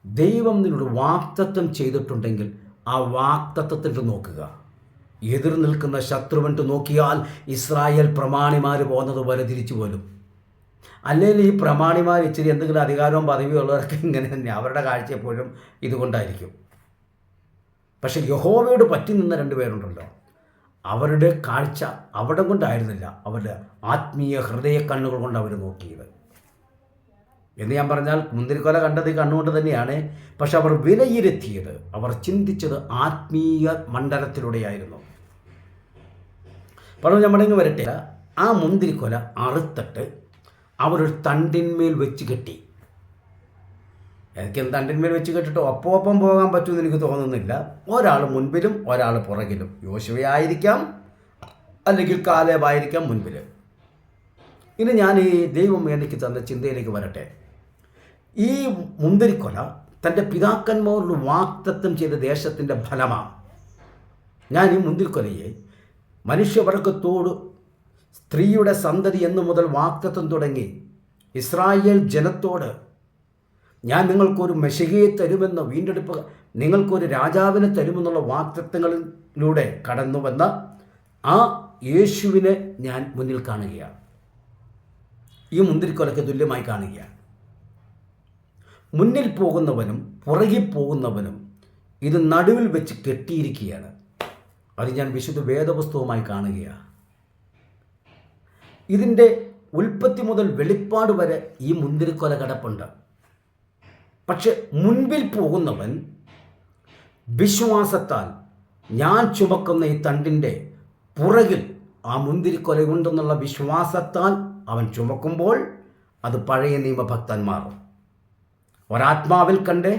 ദൈവം നിന്നോട് വാക്തത്വം ചെയ്തിട്ടുണ്ടെങ്കിൽ ആ വാക്തത്വത്തിട്ട് നോക്കുക. എതിർ നിൽക്കുന്ന ശത്രുവിട്ട് നോക്കിയാൽ ഇസ്രായേൽ പ്രമാണിമാർ പോകുന്നത് പോലെ തിരിച്ചു പോലും. അല്ലെങ്കിൽ ഈ പ്രമാണിമാർ ഇച്ചിരി എന്തെങ്കിലും അധികാരവും പദവിയും ഉള്ളവർക്ക് ഇങ്ങനെ തന്നെ, അവരുടെ കാഴ്ച എപ്പോഴും ഇതുകൊണ്ടായിരിക്കും. പക്ഷെ യഹോവയോട് പറ്റി നിന്ന രണ്ടുപേരുണ്ടല്ലോ, അവരുടെ കാഴ്ച അവിടെ കൊണ്ടായിരുന്നില്ല, അവരുടെ ആത്മീയ ഹൃദയ കണ്ണുകൾ കൊണ്ട് അവർ നോക്കിയത് എന്ന് ഞാൻ പറഞ്ഞാൽ മുന്തിരിക്കൊല കണ്ടത് കണ്ണുകൊണ്ട് തന്നെയാണ്. പക്ഷെ അവർ വിലയിരുത്തിയത്, അവർ ചിന്തിച്ചത് ആത്മീയ മണ്ഡലത്തിലൂടെയായിരുന്നു. പറഞ്ഞു നമ്മുടെ വരട്ടെ, ആ മുന്തിരിക്കൊല അറുത്തിട്ട് അവരൊരു തണ്ടിന്മേൽ വെച്ച് കെട്ടി. എനിക്ക് തണ്ടിന്മേൽ വെച്ച് കെട്ടിട്ടോ ഒപ്പം പോകാൻ പറ്റുമെന്ന് എനിക്ക് തോന്നുന്നില്ല. ഒരാൾ മുൻപിലും ഒരാൾ പുറകിലും. യോശുവയായിരിക്കാം, അല്ലെങ്കിൽ കാലേബായിരിക്കാം മുൻപിൽ. ഇനി ഞാൻ ഈ ദൈവം എനിക്ക് തന്ന ചിന്തയിലേക്ക് വരട്ടെ. ഈ മുന്തിരിക്കൊല തൻ്റെ പിതാക്കന്മാരോട് വാക്തത്വം ചെയ്ത ദേശത്തിൻ്റെ ഫലമാണ്. ഞാൻ ഈ മുന്തിരിക്കൊലയെ മനുഷ്യവർഗത്തോട് സ്ത്രീയുടെ സന്തതി എന്നു മുതൽ വാക്തത്വം തുടങ്ങി ഇസ്രായേൽ ജനത്തോട് ഞാൻ നിങ്ങൾക്കൊരു മെശിഹയെ തരുമെന്ന്, വീണ്ടെടുപ്പ് നിങ്ങൾക്കൊരു രാജാവിനെ തരുമെന്നുള്ള വാക്തത്വങ്ങളിലൂടെ കടന്നു വന്ന ആ യേശുവിനെ ഞാൻ മുന്നിൽ കാണുകയാണ്. ഈ മുന്തിരിക്കൊലയ്ക്ക് തുല്യമായി കാണുകയാണ്. മുന്നിൽ പോകുന്നവനും പുറകിൽ പോകുന്നവനും ഇത് നടുവിൽ വെച്ച് കെട്ടിയിരിക്കുകയാണ്. അത് ഞാൻ വിശുദ്ധ വേദപുസ്തകമായി കാണുകയാണ്. ഇതിൻ്റെ ഉൽപ്പത്തി മുതൽ വെളിപ്പാട് വരെ ഈ മുന്തിരിക്കൊല കിടപ്പുണ്ട്. പക്ഷെ മുൻപിൽ പോകുന്നവൻ വിശ്വാസത്താൽ ഞാൻ ചുമക്കുന്ന ഈ തണ്ടിൻ്റെ പുറകിൽ ആ മുന്തിരിക്കൊലയുണ്ടെന്നുള്ള വിശ്വാസത്താൽ അവൻ ചുമക്കുമ്പോൾ അത് പഴയ നിയമഭക്തന്മാർ ഒരാത്മാവിൽ കണ്ടേ.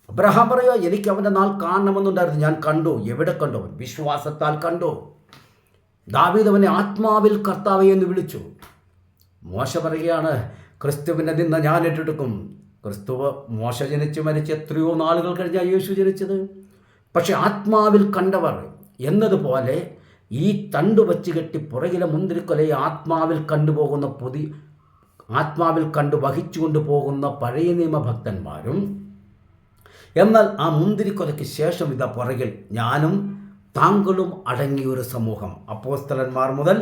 അബ്രഹാം പറയുക, എനിക്ക് അവൻ്റെ നാൾ കാണണമെന്നുണ്ടായിരുന്നു. ഞാൻ കണ്ടു. എവിടെ കണ്ടു? അവൻ വിശ്വാസത്താൽ കണ്ടു. ദാവീദ് അവനെ ആത്മാവിൽ കർത്താവേ എന്ന് വിളിച്ചു. മോശ പറയുകയാണ്, ക്രിസ്തുവിനെ നിന്ന് ഞാൻ ഏറ്റെടുക്കും. ക്രിസ്തുവ് മോശ ജനിച്ച് മരിച്ച് എത്രയോ നാളുകൾ കഴിഞ്ഞാൽ യേശു ജനിച്ചത്. പക്ഷെ ആത്മാവിൽ കണ്ടവർ എന്നതുപോലെ ഈ തണ്ടു വച്ച് കെട്ടി പുറകിലെ മുന്തിരിക്കൊലയെ ആത്മാവിൽ കണ്ടു വഹിച്ചുകൊണ്ട് പോകുന്ന പഴയ നിയമഭക്തന്മാരും, എന്നാൽ ആ മുന്തിരിക്കൊലയ്ക്ക് ശേഷം ഇതാ പുറകിൽ ഞാനും താങ്കളും അടങ്ങിയൊരു സമൂഹം, അപ്പോസ്തലന്മാർ മുതൽ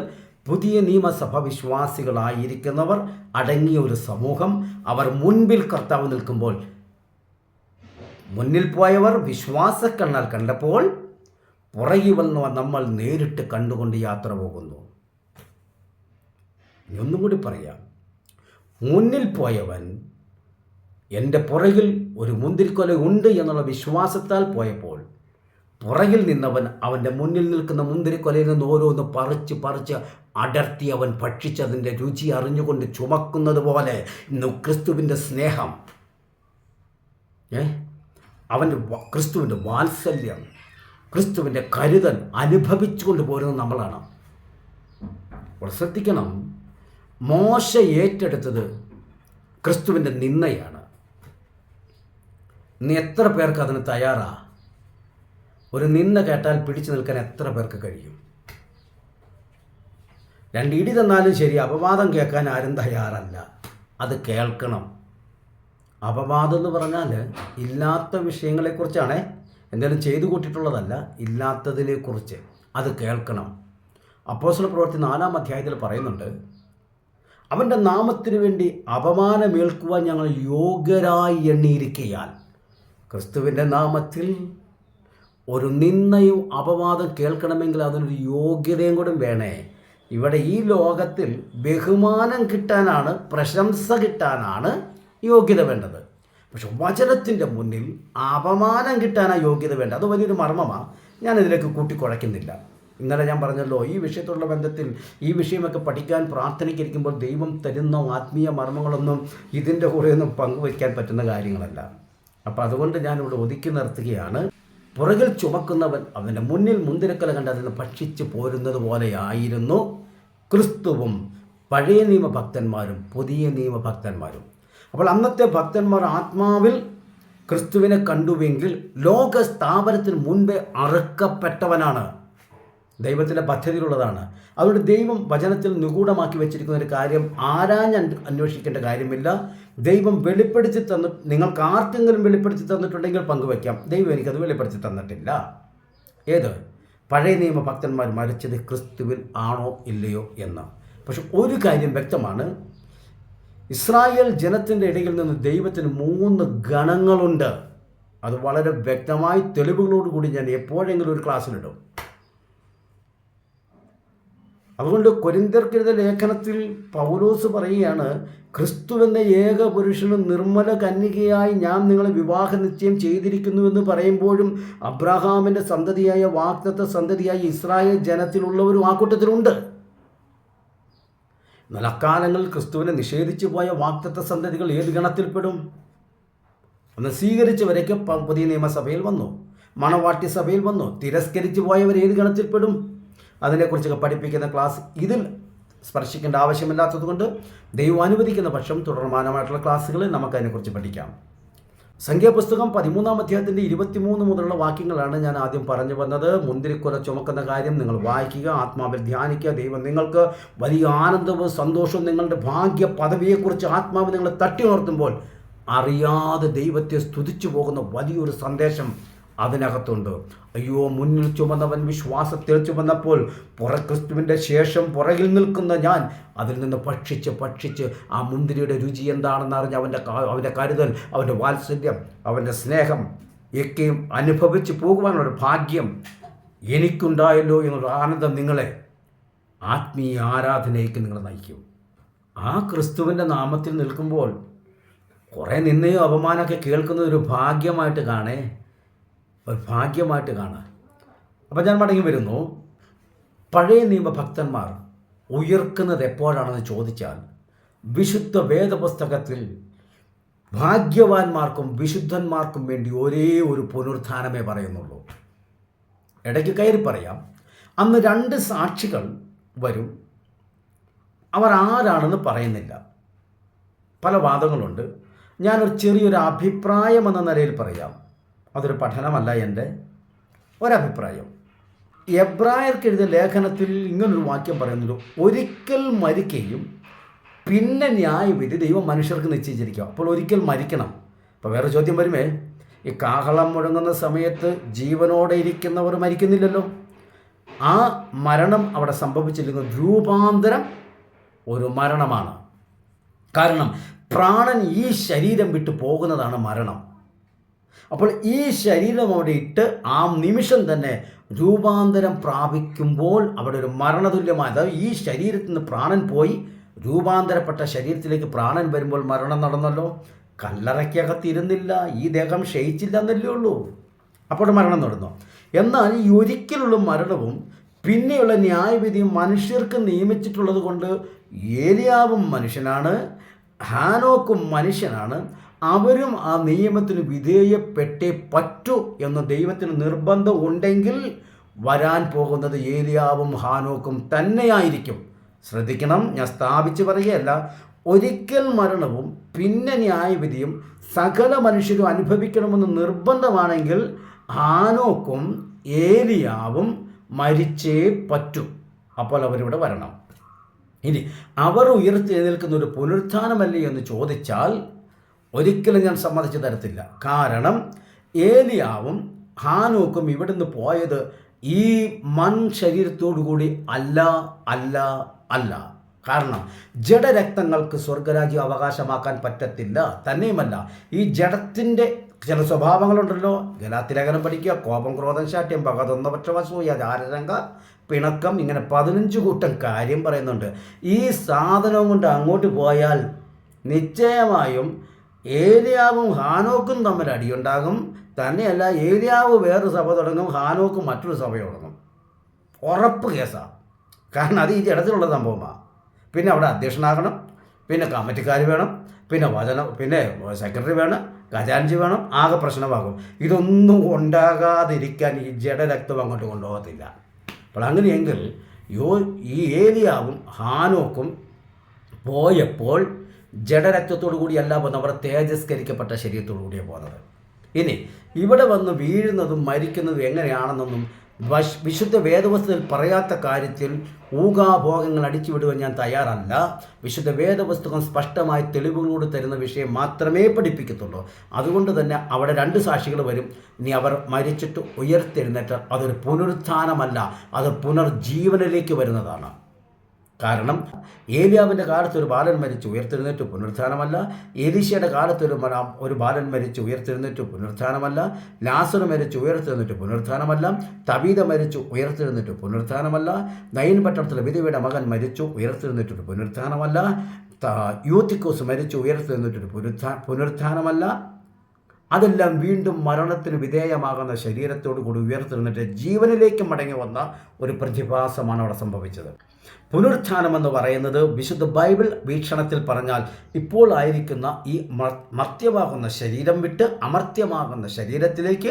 പുതിയ നിയമസഭ വിശ്വാസികളായിരിക്കുന്നവർ അടങ്ങിയ ഒരു സമൂഹം. അവർ മുൻപിൽ കർത്താവ് നിൽക്കുമ്പോൾ മുന്നിൽ പോയവർ വിശ്വാസക്കണ്ണാൽ കണ്ടപ്പോൾ പുറകിൽ വന്ന നമ്മൾ നേരിട്ട് കണ്ടുകൊണ്ട് യാത്ര പോകുന്നു. ഒന്നും കൂടി പറയാം. മുന്നിൽ പോയവൻ എൻ്റെ പുറകിൽ ഒരു മുന്തിരിക്കൊല ഉണ്ട് എന്നുള്ള വിശ്വാസത്താൽ പോയപ്പോൾ പുറകിൽ നിന്നവൻ അവൻ്റെ മുന്നിൽ നിൽക്കുന്ന മുന്തിരിക്കൊലയിൽ നിന്ന് ഓരോന്ന് പറിച്ച് അടർത്തി അവൻ ഭക്ഷിച്ചതിൻ്റെ രുചി അറിഞ്ഞുകൊണ്ട് ചുമക്കുന്നത് പോലെ ഇന്ന് ക്രിസ്തുവിൻ്റെ സ്നേഹം, അവൻ്റെ ക്രിസ്തുവിൻ്റെ വാത്സല്യം, ക്രിസ്തുവിൻ്റെ കരുതൽ അനുഭവിച്ചുകൊണ്ട് പോരുന്നത് നമ്മളാണ്. ശ്രദ്ധിക്കണം, മോശ ഏറ്റെടുത്തത് ക്രിസ്തുവിൻ്റെ നിന്ദയാണ്. ഇന്ന് എത്ര പേർക്ക് അതിന് തയ്യാറാണ്? ഒരു നിന്ന കേട്ടാൽ പിടിച്ചു നിൽക്കാൻ എത്ര പേർക്ക് കഴിയും? രണ്ട് ഇടി തന്നാലും ശരി, അപവാദം കേൾക്കാൻ ആരും തയ്യാറല്ല. അത് കേൾക്കണം. അപവാദം എന്ന് പറഞ്ഞാൽ ഇല്ലാത്ത വിഷയങ്ങളെക്കുറിച്ചാണ്. എന്തെങ്കിലും ചെയ്തു കൂട്ടിയിട്ടുള്ളതല്ല, ഇല്ലാത്തതിനെക്കുറിച്ച് അത് കേൾക്കണം. അപ്പോസ്തല പ്രവൃത്തി 4-ാം അധ്യായത്തിൽ പറയുന്നുണ്ട്, അവൻ്റെ നാമത്തിനു വേണ്ടി അപമാനമേൽക്കുവാൻ ഞങ്ങൾ യോഗ്യരായി എണ്ണിയിരിക്കയാൽ. ക്രിസ്തുവിൻ്റെ നാമത്തിൽ ഒരു നിന്ദയും അപവാദം കേൾക്കണമെങ്കിൽ അതിനൊരു യോഗ്യതയും കൂടെ വേണേ. ഇവിടെ ഈ ലോകത്തിൽ ബഹുമാനം കിട്ടാനാണ്, പ്രശംസ കിട്ടാനാണ് യോഗ്യത വേണ്ടത്. പക്ഷെ വചനത്തിൻ്റെ മുന്നിൽ അപമാനം കിട്ടാനാണ് യോഗ്യത വേണ്ടത്. അത് വലിയൊരു മർമ്മമാണ്. ഞാനിതിലേക്ക് കൂട്ടിക്കുഴയ്ക്കുന്നില്ല. ഇന്നലെ ഞാൻ പറഞ്ഞല്ലോ, ഈ വിഷയത്തോടുള്ള ബന്ധത്തിൽ ഈ വിഷയമൊക്കെ പഠിക്കാൻ പ്രാർത്ഥനയ്ക്കിരിക്കുമ്പോൾ ദൈവം തരുന്ന ആത്മീയ മർമ്മങ്ങളൊന്നും ഇതിൻ്റെ കൂടെയൊന്നും പങ്കുവയ്ക്കാൻ പറ്റുന്ന കാര്യങ്ങളല്ല. അപ്പോൾ അതുകൊണ്ട് ഞാനിവിടെ ഒതുക്കി നിർത്തുകയാണ്. പുറകിൽ ചുമക്കുന്നവൻ അവൻ്റെ മുന്നിൽ മുന്തിരക്കല കണ്ട് അതിന് ഭക്ഷിച്ച് പോരുന്നത് പോലെയായിരുന്നു ക്രിസ്തുവും പഴയ നിയമ ഭക്തന്മാരും പുതിയ നിയമ ഭക്തന്മാരും. അപ്പോൾ അന്നത്തെ ഭക്തന്മാർ ആത്മാവിൽ ക്രിസ്തുവിനെ കണ്ടുവെങ്കിൽ ലോക സ്ഥാപനത്തിന് മുൻപേ അറുക്കപ്പെട്ടവനാണ്, ദൈവത്തിൻ്റെ പദ്ധതിയിലുള്ളതാണ്. അതുകൊണ്ട് ദൈവം വചനത്തിൽ നിഗൂഢമാക്കി വെച്ചിരിക്കുന്ന ഒരു കാര്യം ആരാഞ്ഞ് അന്വേഷിക്കേണ്ട കാര്യമില്ല. ദൈവം വെളിപ്പെടുത്തി നിങ്ങൾക്ക് ആർക്കെങ്കിലും വെളിപ്പെടുത്തി തന്നിട്ടുണ്ടെങ്കിൽ പങ്കുവയ്ക്കാം. ദൈവം എനിക്കത് വെളിപ്പെടുത്തി തന്നിട്ടില്ല. ഏത്? പഴയ നിയമ ഭക്തന്മാർ മരിച്ചത് ക്രിസ്തുവിൽ ആണോ ഇല്ലയോ എന്ന്. പക്ഷെ ഒരു കാര്യം വ്യക്തമാണ്, ഇസ്രായേൽ ജനത്തിൻ്റെ ഇടയിൽ നിന്ന് ദൈവത്തിന് 3 ഗണങ്ങളുണ്ട്. അത് വളരെ വ്യക്തമായി തെളിവുകളോടുകൂടി ഞാൻ എപ്പോഴെങ്കിലും ഒരു ക്ലാസ്സിലിടും. അതുകൊണ്ട് കൊരിന്ത്യർക്കെഴുതിയ ലേഖനത്തിൽ പൗലോസ് പറയുകയാണ്, ക്രിസ്തുവെന്ന ഏക പുരുഷനും നിർമ്മല കന്യകയായി ഞാൻ നിങ്ങളെ വിവാഹ നിശ്ചയം ചെയ്തിരിക്കുന്നുവെന്ന് പറയുമ്പോഴും അബ്രഹാമിൻ്റെ സന്തതിയായ വാഗ്ദത്ത സന്തതിയായ ഇസ്രായേൽ ജനത്തിലുള്ളവരും ആ കൂട്ടത്തിലുണ്ട്. എന്നാൽ അക്കാലങ്ങളിൽ ക്രിസ്തുവിനെ നിഷേധിച്ചു പോയ വാഗ്ദത്ത സന്തതികൾ ഏത് ഗണത്തിൽപ്പെടും? ഒന്ന് സ്വീകരിച്ചവരൊക്കെ പുതിയ നിയമസഭയിൽ വന്നു, മണവാട്ടി സഭയിൽ വന്നു. തിരസ്കരിച്ചു പോയവർ ഏത് ഗണത്തിൽപ്പെടും? അതിനെക്കുറിച്ചൊക്കെ പഠിപ്പിക്കുന്ന ക്ലാസ് ഇതിൽ സ്പർശിക്കേണ്ട ആവശ്യമില്ലാത്തതുകൊണ്ട് ദൈവം അനുവദിക്കുന്ന പക്ഷം തുടർമാനമായിട്ടുള്ള ക്ലാസ്സുകളിൽ നമുക്കതിനെക്കുറിച്ച് പഠിക്കാം. സംഖ്യാപുസ്തകം 13-ാം അധ്യായത്തിൻ്റെ 23 മുതലുള്ള വാക്യങ്ങളാണ് ഞാൻ ആദ്യം പറഞ്ഞു വന്നത്. മുന്തിരിക്കുല ചുമക്കുന്ന കാര്യം നിങ്ങൾ വായിക്കുക, ആത്മാവിൽ ധ്യാനിക്കുക. ദൈവം നിങ്ങൾക്ക് വലിയ ആനന്ദവും സന്തോഷവും നിങ്ങളുടെ ഭാഗ്യ പദവിയെക്കുറിച്ച് ആത്മാവ് നിങ്ങളെ തട്ടി ഉണർത്തുമ്പോൾ അറിയാതെ ദൈവത്തെ സ്തുതിച്ചു പോകുന്ന വലിയൊരു സന്ദേശം അതിനകത്തുണ്ട്. അയ്യോ, മുന്നിൽ ചുമന്നവൻ വിശ്വാസത്തിൽ ചുമന്നപ്പോൾ ക്രിസ്തുവിൻ്റെ ശേഷം പുറകിൽ നിൽക്കുന്ന ഞാൻ അതിൽ നിന്ന് ഭക്ഷിച്ച് ആ മുന്തിരിയുടെ രുചി എന്താണെന്ന് അറിഞ്ഞ് അവൻ്റെ കരുതൽ, അവൻ്റെ വാത്സല്യം, അവൻ്റെ സ്നേഹം ഒക്കെയും അനുഭവിച്ച് പോകുവാനുള്ള ഭാഗ്യം എനിക്കുണ്ടായല്ലോ എന്നുള്ള ആനന്ദം നിങ്ങളെ ആത്മീയ ആരാധനയ്ക്ക് നിങ്ങൾ നയിക്കും. ആ ക്രിസ്തുവിൻ്റെ നാമത്തിൽ നിൽക്കുമ്പോൾ കുറേ നിന്നയോ അപമാനമൊക്കെ കേൾക്കുന്നത് ഒരു ഭാഗ്യമായിട്ട് കാണാൻ. അപ്പം ഞാൻ മടങ്ങി വരുന്നു. പഴയ നിയമ ഭക്തന്മാർ ഉയർക്കുന്നത് എപ്പോഴാണെന്ന് ചോദിച്ചാൽ, വിശുദ്ധ വേദപുസ്തകത്തിൽ ഭാഗ്യവാന്മാർക്കും വിശുദ്ധന്മാർക്കും വേണ്ടി ഒരേ ഒരു പുനരുത്ഥാനമേ പറയുന്നുള്ളൂ. ഇടയ്ക്ക് കയറി പറയാം, അന്ന് 2 സാക്ഷികൾ വരും. അവർ ആരാണെന്ന് പറയുന്നില്ല. പല വാദങ്ങളുണ്ട്. ഞാനൊരു ചെറിയൊരു അഭിപ്രായം എന്ന നിലയിൽ പറയാം. അതൊരു പഠനമല്ല, എൻ്റെ ഒരഭിപ്രായം. എബ്രായർക്കെഴുതിയ ലേഖനത്തിൽ ഇങ്ങനൊരു വാക്യം പറയുന്നുണ്ട്, ഒരിക്കൽ മരിക്കുകയും പിന്നെ ന്യായവിധി ദൈവം മനുഷ്യർക്ക് നിശ്ചയിച്ചിരിക്കുക. അപ്പോൾ ഒരിക്കൽ മരിക്കണം. അപ്പോൾ വേറെ ചോദ്യം വരുമേ, ഈ കാഹളം മുഴങ്ങുന്ന സമയത്ത് ജീവനോടെ ഇരിക്കുന്നവർ മരിക്കുന്നില്ലല്ലോ. ആ മരണം അവിടെ സംഭവിച്ചില്ലെങ്കിൽ രൂപാന്തരം ഒരു മരണമാണ്. കാരണം പ്രാണൻ ഈ ശരീരം വിട്ടു പോകുന്നതാണ് മരണം. അപ്പോൾ ഈ ശരീരം അവിടെ ഇട്ട് ആ നിമിഷം തന്നെ രൂപാന്തരം പ്രാപിക്കുമ്പോൾ അവിടെ ഒരു മരണതുല്യമായ, അതായത് ഈ ശരീരത്തിൽ നിന്ന് പ്രാണൻ പോയി രൂപാന്തരപ്പെട്ട ശരീരത്തിലേക്ക് പ്രാണൻ വരുമ്പോൾ മരണം നടന്നല്ലോ. കല്ലറയ്ക്കകത്തിരുന്നില്ല, ഈ ദേഹം ക്ഷയിച്ചില്ല എന്നല്ലേ ഉള്ളൂ. അപ്പോൾ മരണം നടന്നു. എന്നാൽ ഈ ഒരിക്കലുള്ള മരണവും പിന്നെയുള്ള ന്യായവിധിയും മനുഷ്യർക്ക് നിയമിച്ചിട്ടുള്ളത് കൊണ്ട് ഏലിയാവും മനുഷ്യനാണ്, ഹാനോക്കും മനുഷ്യനാണ്. അവരും ആ നിയമത്തിന് വിധേയപ്പെട്ടേ പറ്റൂ എന്ന് ദൈവത്തിന് നിർബന്ധം ഉണ്ടെങ്കിൽ വരാൻ പോകുന്നത് ഏലിയാവും ഹാനോക്കും തന്നെയായിരിക്കും. ശ്രദ്ധിക്കണം, ഞാൻ സ്ഥാപിച്ച് പറയുകയല്ല. ഒരിക്കൽ മരണവും പിന്നെ ന്യായവിധിയും സകല മനുഷ്യരും അനുഭവിക്കണമെന്ന് നിർബന്ധമാണെങ്കിൽ ഹാനോക്കും ഏലിയാവും മരിച്ചേ പറ്റൂ. അപ്പോൾ അവരിവിടെ വരണം. ഇനി അവർ ഉയർത്തെഴുന്നേൽക്കുന്ന ഒരു പുനരുത്ഥാനമല്ലേ എന്ന് ചോദിച്ചാൽ ഒരിക്കലും ഞാൻ സമ്മതിച്ചു തരത്തില്ല. കാരണം ഏലിയാവും ഹാനോക്കും ഇവിടുന്ന് പോയത് ഈ ശരീരത്തോടു കൂടി അല്ല. കാരണം ജഡരക്തങ്ങൾക്ക് സ്വർഗരാജ്യം അവകാശമാക്കാൻ പറ്റത്തില്ല. തന്നെയുമല്ല, ഈ ജഡത്തിൻ്റെ ചില സ്വഭാവങ്ങളുണ്ടല്ലോ. ഗലാത്യലേഖനം പഠിക്കുക. കോപം, ക്രോധം, ശാഠ്യം, പക, തൊന്നപക്ഷം, അസൂയ, ജാരരംഗ, പിണക്കം, ഇങ്ങനെ 15 കൂട്ടം കാര്യം പറയുന്നുണ്ട്. ഈ സാധനം കൊണ്ട് അങ്ങോട്ട് പോയാൽ നിശ്ചയമായും ഏലിയാവും ഹാനോക്കും തമ്മിൽ അടിയുണ്ടാകും. തന്നെയല്ല, ഏലിയാവ് വേറൊരു സഭ തുടങ്ങും, ഹാനോക്ക് മറ്റൊരു സഭ തുടങ്ങും. ഉറപ്പ് കേസാണ്. കാരണം അത് ഈ ജഡത്തിലുള്ള സംഭവമാണ്. പിന്നെ അവിടെ അധ്യക്ഷനാകണം, പിന്നെ കമ്മിറ്റിക്കാർ വേണം, പിന്നെ സെക്രട്ടറി വേണം, ഖജാൻജി വേണം. ആകെ പ്രശ്നമാകും. ഇതൊന്നും ഉണ്ടാകാതിരിക്കാൻ ഈ ജഡരക്തം അങ്ങോട്ട് കൊണ്ടുപോകത്തില്ല. അപ്പോൾ അങ്ങനെയെങ്കിൽ ഈ ഏലിയാവും ഹാനോക്കും പോയപ്പോൾ ജഡരക്തത്തോടു കൂടിയല്ല പോകുന്നത്, അവർ തേജസ്കരിക്കപ്പെട്ട ശരീരത്തോടു കൂടിയാണ് പോകുന്നത്. ഇനി ഇവിടെ വന്ന് വീഴുന്നതും മരിക്കുന്നതും എങ്ങനെയാണെന്നൊന്നും വിശുദ്ധ വേദവസ്തുവിൽ പറയാത്ത കാര്യത്തിൽ ഊഹാഭോഗങ്ങൾ അടിച്ചുവിടുവാൻ ഞാൻ തയ്യാറല്ല. വിശുദ്ധ വേദപുസ്തകം സ്പഷ്ടമായി തെളിവുകളോട് തരുന്ന വിഷയം മാത്രമേ പഠിപ്പിക്കത്തുള്ളൂ. അതുകൊണ്ട് തന്നെ അവിടെ 2 സാക്ഷികൾ വരും. ഇനി അവർ മരിച്ചിട്ട് ഉയർത്തെഴുന്നേറ്റ് അതൊരു പുനരുത്ഥാനമല്ല, അത് പുനർജീവനിലേക്ക് വരുന്നതാണ്. കാരണം ഏലിയാവിൻ്റെ കാലത്ത് ഒരു ബാലൻ മരിച്ച് ഉയർത്തെഴുന്നേറ്റ് പുനരുത്ഥാനമല്ല. എലീശയുടെ കാലത്ത് ഒരു ബാലൻ മരിച്ച് ഉയർത്തെഴുന്നേറ്റ് പുനരുത്ഥാനമല്ല. ലാസർ മരിച്ച് ഉയർത്തെഴുന്നേറ്റ് പുനരുത്ഥാനമല്ല. തബീത മരിച്ചു ഉയർത്തെഴുന്നേറ്റ് പുനരുത്ഥാനമല്ല. നയൻ പട്ടണത്തിലെ വിധവയുടെ മകൻ മരിച്ചു ഉയർത്തെഴുന്നേറ്റൊരു പുനരുത്ഥാനമല്ല. യൂത്തിക്കോസ് മരിച്ചു ഉയർത്തെഴുന്നേറ്റൊരു പുനരുത്ഥാനമല്ല. അതെല്ലാം വീണ്ടും മരണത്തിന് വിധേയമാകുന്ന ശരീരത്തോടു കൂടി ഉയർത്തെഴുന്നേറ്റ് ജീവനിലേക്ക് മടങ്ങി വന്ന ഒരു പ്രതിഭാസമാണ് അവിടെ സംഭവിച്ചത്. പുനരുത്ഥാനമെന്ന് പറയുന്നത് വിശുദ്ധ ബൈബിൾ വീക്ഷണത്തിൽ പറഞ്ഞാൽ ഇപ്പോൾ ആയിരിക്കുന്ന ഈ മർത്യമാകുന്ന ശരീരം വിട്ട് അമർത്യമാകുന്ന ശരീരത്തിലേക്ക്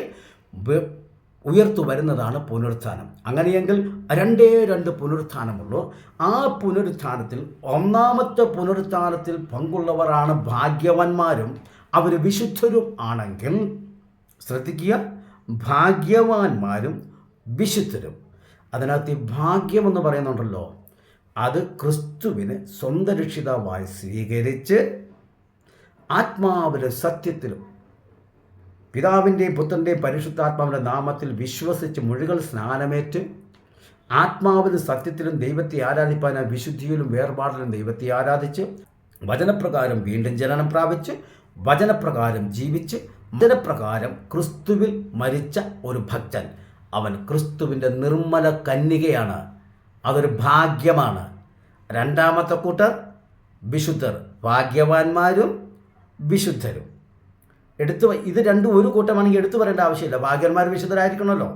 ഉയർത്തു വരുന്നതാണ് പുനരുത്ഥാനം. അങ്ങനെയെങ്കിൽ 2 പുനരുത്ഥാനമുള്ളൂ. ആ പുനരുത്ഥാനത്തിൽ ഒന്നാമത്തെ പുനരുത്ഥാനത്തിൽ പങ്കുള്ളവരാണ് ഭാഗ്യവാന്മാരും അവർ വിശുദ്ധരും ആണെങ്കിൽ, ശ്രദ്ധിക്കുക, ഭാഗ്യവാന്മാരും വിശുദ്ധരും. അതിനകത്ത് ഭാഗ്യമെന്ന് പറയുന്നുണ്ടല്ലോ, അത് ക്രിസ്തുവിനെ സ്വന്തം രക്ഷിതാവായി സ്വീകരിച്ച് ആത്മാവിലും സത്യത്തിലും പിതാവിൻ്റെയും പുത്രൻ്റെയും പരിശുദ്ധാത്മാവിൻ്റെ നാമത്തിൽ വിശ്വസിച്ച് മുഴുവൻ സ്നാനമേറ്റ് ആത്മാവിലും സത്യത്തിലും ദൈവത്തെ ആരാധിപ്പാനായി വിശുദ്ധിയിലും വേർപാടിലും ദൈവത്തെ ആരാധിച്ച് വചനപ്രകാരം വീണ്ടും ജനനം പ്രാപിച്ച് വചനപ്രകാരം ജീവിച്ച് വചനപ്രകാരം ക്രിസ്തുവിൽ മരിച്ച ഒരു ഭക്തൻ, അവൻ ക്രിസ്തുവിൻ്റെ നിർമ്മല കന്യകയാണ്. അതൊരു ഭാഗ്യമാണ്. 2ാമത്തെ കൂട്ടർ വിശുദ്ധർ, ഭാഗ്യവാന്മാരും വിശുദ്ധരും. ഇത് രണ്ടും ഒരു കൂട്ടമാണെങ്കിൽ എടുത്തു പറയേണ്ട ആവശ്യമില്ല. ഭാഗ്യവാന്മാർ വിശുദ്ധരായിരിക്കണമല്ലോ,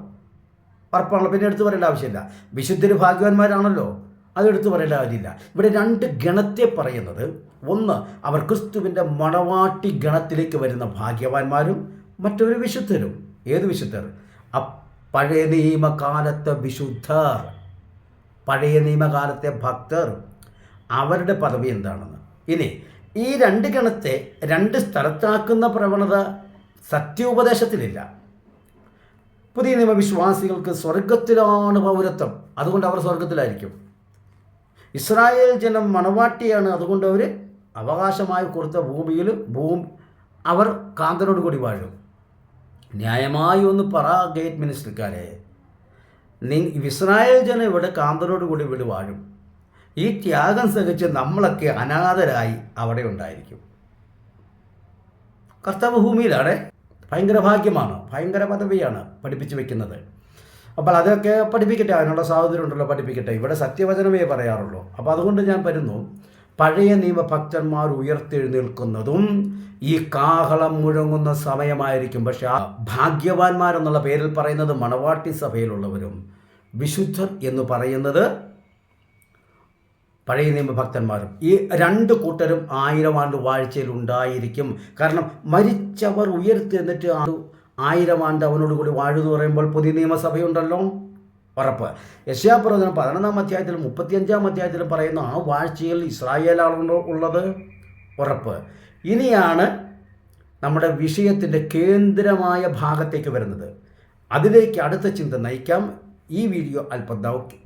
ഉറപ്പാണല്ലോ. പിന്നെ എടുത്തു പറയേണ്ട ആവശ്യമില്ല. വിശുദ്ധർ ഭാഗ്യവാന്മാരാണല്ലോ, അതെടുത്തു പറയേണ്ട കാര്യമില്ല. ഇവിടെ 2 ഗണത്തെ പറയുന്നത്, ഒന്ന് അവർ ക്രിസ്തുവിൻ്റെ മണവാട്ടി ഗണത്തിലേക്ക് വരുന്ന ഭാഗ്യവാന്മാരും മറ്റൊരു വിശുദ്ധരും. ഏത് വിശുദ്ധർ? പഴയ നിയമകാലത്തെ വിശുദ്ധർ, പഴയ നിയമകാലത്തെ ഭക്തർ. അവരുടെ പദവി എന്താണെന്ന്. ഇനി ഈ 2 ഗണത്തെ 2 സ്ഥലത്താക്കുന്ന പ്രവണത സത്യോപദേശത്തിലില്ല. പുതിയ നിയമവിശ്വാസികൾക്ക് സ്വർഗത്തിലാണ് പൗരത്വം, അതുകൊണ്ട് അവർ സ്വർഗത്തിലായിരിക്കും. ഇസ്രായേൽ ജനം മണവാട്ടിയാണ്, അതുകൊണ്ട് അവർ അവകാശമായി കൊടുത്ത ഭൂമിയിൽ അവർ കാന്തനോട് കൂടി വാഴും. ന്യായമായി ഒന്ന് പറ ഗേറ്റ് മിനിസ്റ്റർക്കാരെ, ഇസ്രായേൽ ജനം ഇവിടെ കാന്തനോട് കൂടി ഇവിടെ വാഴും. ഈ ത്യാഗം സഹിച്ച് നമ്മളൊക്കെ അനാഥരായി അവിടെ ഉണ്ടായിരിക്കും. കർത്താവ് ഭൂമിയിലാണ്. ഭയങ്കര ഭാഗ്യമാണ്, ഭയങ്കര പദവിയാണ് പഠിപ്പിച്ചു വെക്കുന്നത്. അപ്പോൾ അതൊക്കെ പഠിപ്പിക്കട്ടെ, അതിനുള്ള സ്വാതന്ത്ര്യം ഉണ്ടല്ലോ, പഠിപ്പിക്കട്ടെ. ഇവിടെ സത്യവചനമേ പറയാറുള്ളൂ. അപ്പോൾ അതുകൊണ്ട് ഞാൻ വരുന്നു, പഴയ നിയമഭക്തന്മാർ ഉയർത്തെഴുന്നേൽക്കുന്നതും ഈ കാഹളം മുഴങ്ങുന്ന സമയമായിരിക്കും. പക്ഷെ ആ ഭാഗ്യവാന്മാരെന്നുള്ള പേരിൽ പറയുന്നത് മണവാട്ടി സഭയിലുള്ളവരും, വിശുദ്ധർ എന്ന് പറയുന്നത് പഴയ നിയമഭക്തന്മാരും. ഈ 2 കൂട്ടരും 1000 ആണ്ട് വാഴ്ചയിൽ ഉണ്ടായിരിക്കും. കാരണം മരിച്ചവർ ഉയർത്തെഴുന്നിട്ട് 1000 ആണ്ട് അവനോട് കൂടി വാഴുന്നു പറയുമ്പോൾ പുതിയ നിയമസഭയുണ്ടല്ലോ, ഉറപ്പ്. യെശയ്യാപ്രവചനം 11-ാം അധ്യായത്തിലും 35-ാം അധ്യായത്തിലും പറയുന്ന ആ വാഴ്ചയിൽ ഇസ്രായേലാണല്ലോ ഉള്ളത്, ഉറപ്പ്. ഇനിയാണ് നമ്മുടെ വിഷയത്തിൻ്റെ കേന്ദ്രമായ ഭാഗത്തേക്ക് വരുന്നത്. അതിലേക്ക് അടുത്ത ചിന്ത നയിക്കാം. ഈ വീഡിയോ അല്പം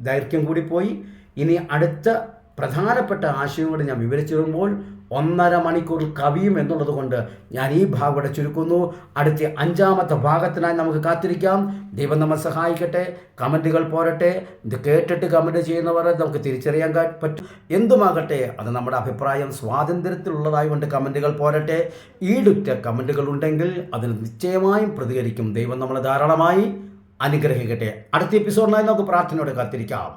ദൈർഘ്യം കൂടി പോയി. ഇനി അടുത്ത പ്രധാനപ്പെട്ട ആശയം കൂടി ഞാൻ വിവരിച്ചു വരുമ്പോൾ 1.5 മണിക്കൂർ കവിയും എന്നുള്ളത് കൊണ്ട് ഞാൻ ഈ ഭാഗം ഇവിടെ ചുരുക്കുന്നു. അടുത്ത 5-ാമത്തെ ഭാഗത്തിനായി നമുക്ക് കാത്തിരിക്കാം. ദൈവം നമ്മെ സഹായിക്കട്ടെ. കമൻറ്റുകൾ പോരട്ടെ. ഇത് കേട്ടിട്ട് കമൻറ്റ് ചെയ്യുന്നവർ നമുക്ക് തിരിച്ചറിയാൻ പറ്റും. എന്തുമാകട്ടെ, അത് നമ്മുടെ അഭിപ്രായം സ്വാതന്ത്ര്യത്തിലുള്ളതായി കൊണ്ട് കമൻറ്റുകൾ പോരട്ടെ. ഈടുറ്റ കമൻറ്റുകൾ ഉണ്ടെങ്കിൽ അതിന് നിശ്ചയമായും പ്രതികരിക്കും. ദൈവം നമ്മളെ ധാരാളമായി അനുഗ്രഹിക്കട്ടെ. അടുത്ത എപ്പിസോഡിനായി നമുക്ക് പ്രാർത്ഥനയോടെ കാത്തിരിക്കാം.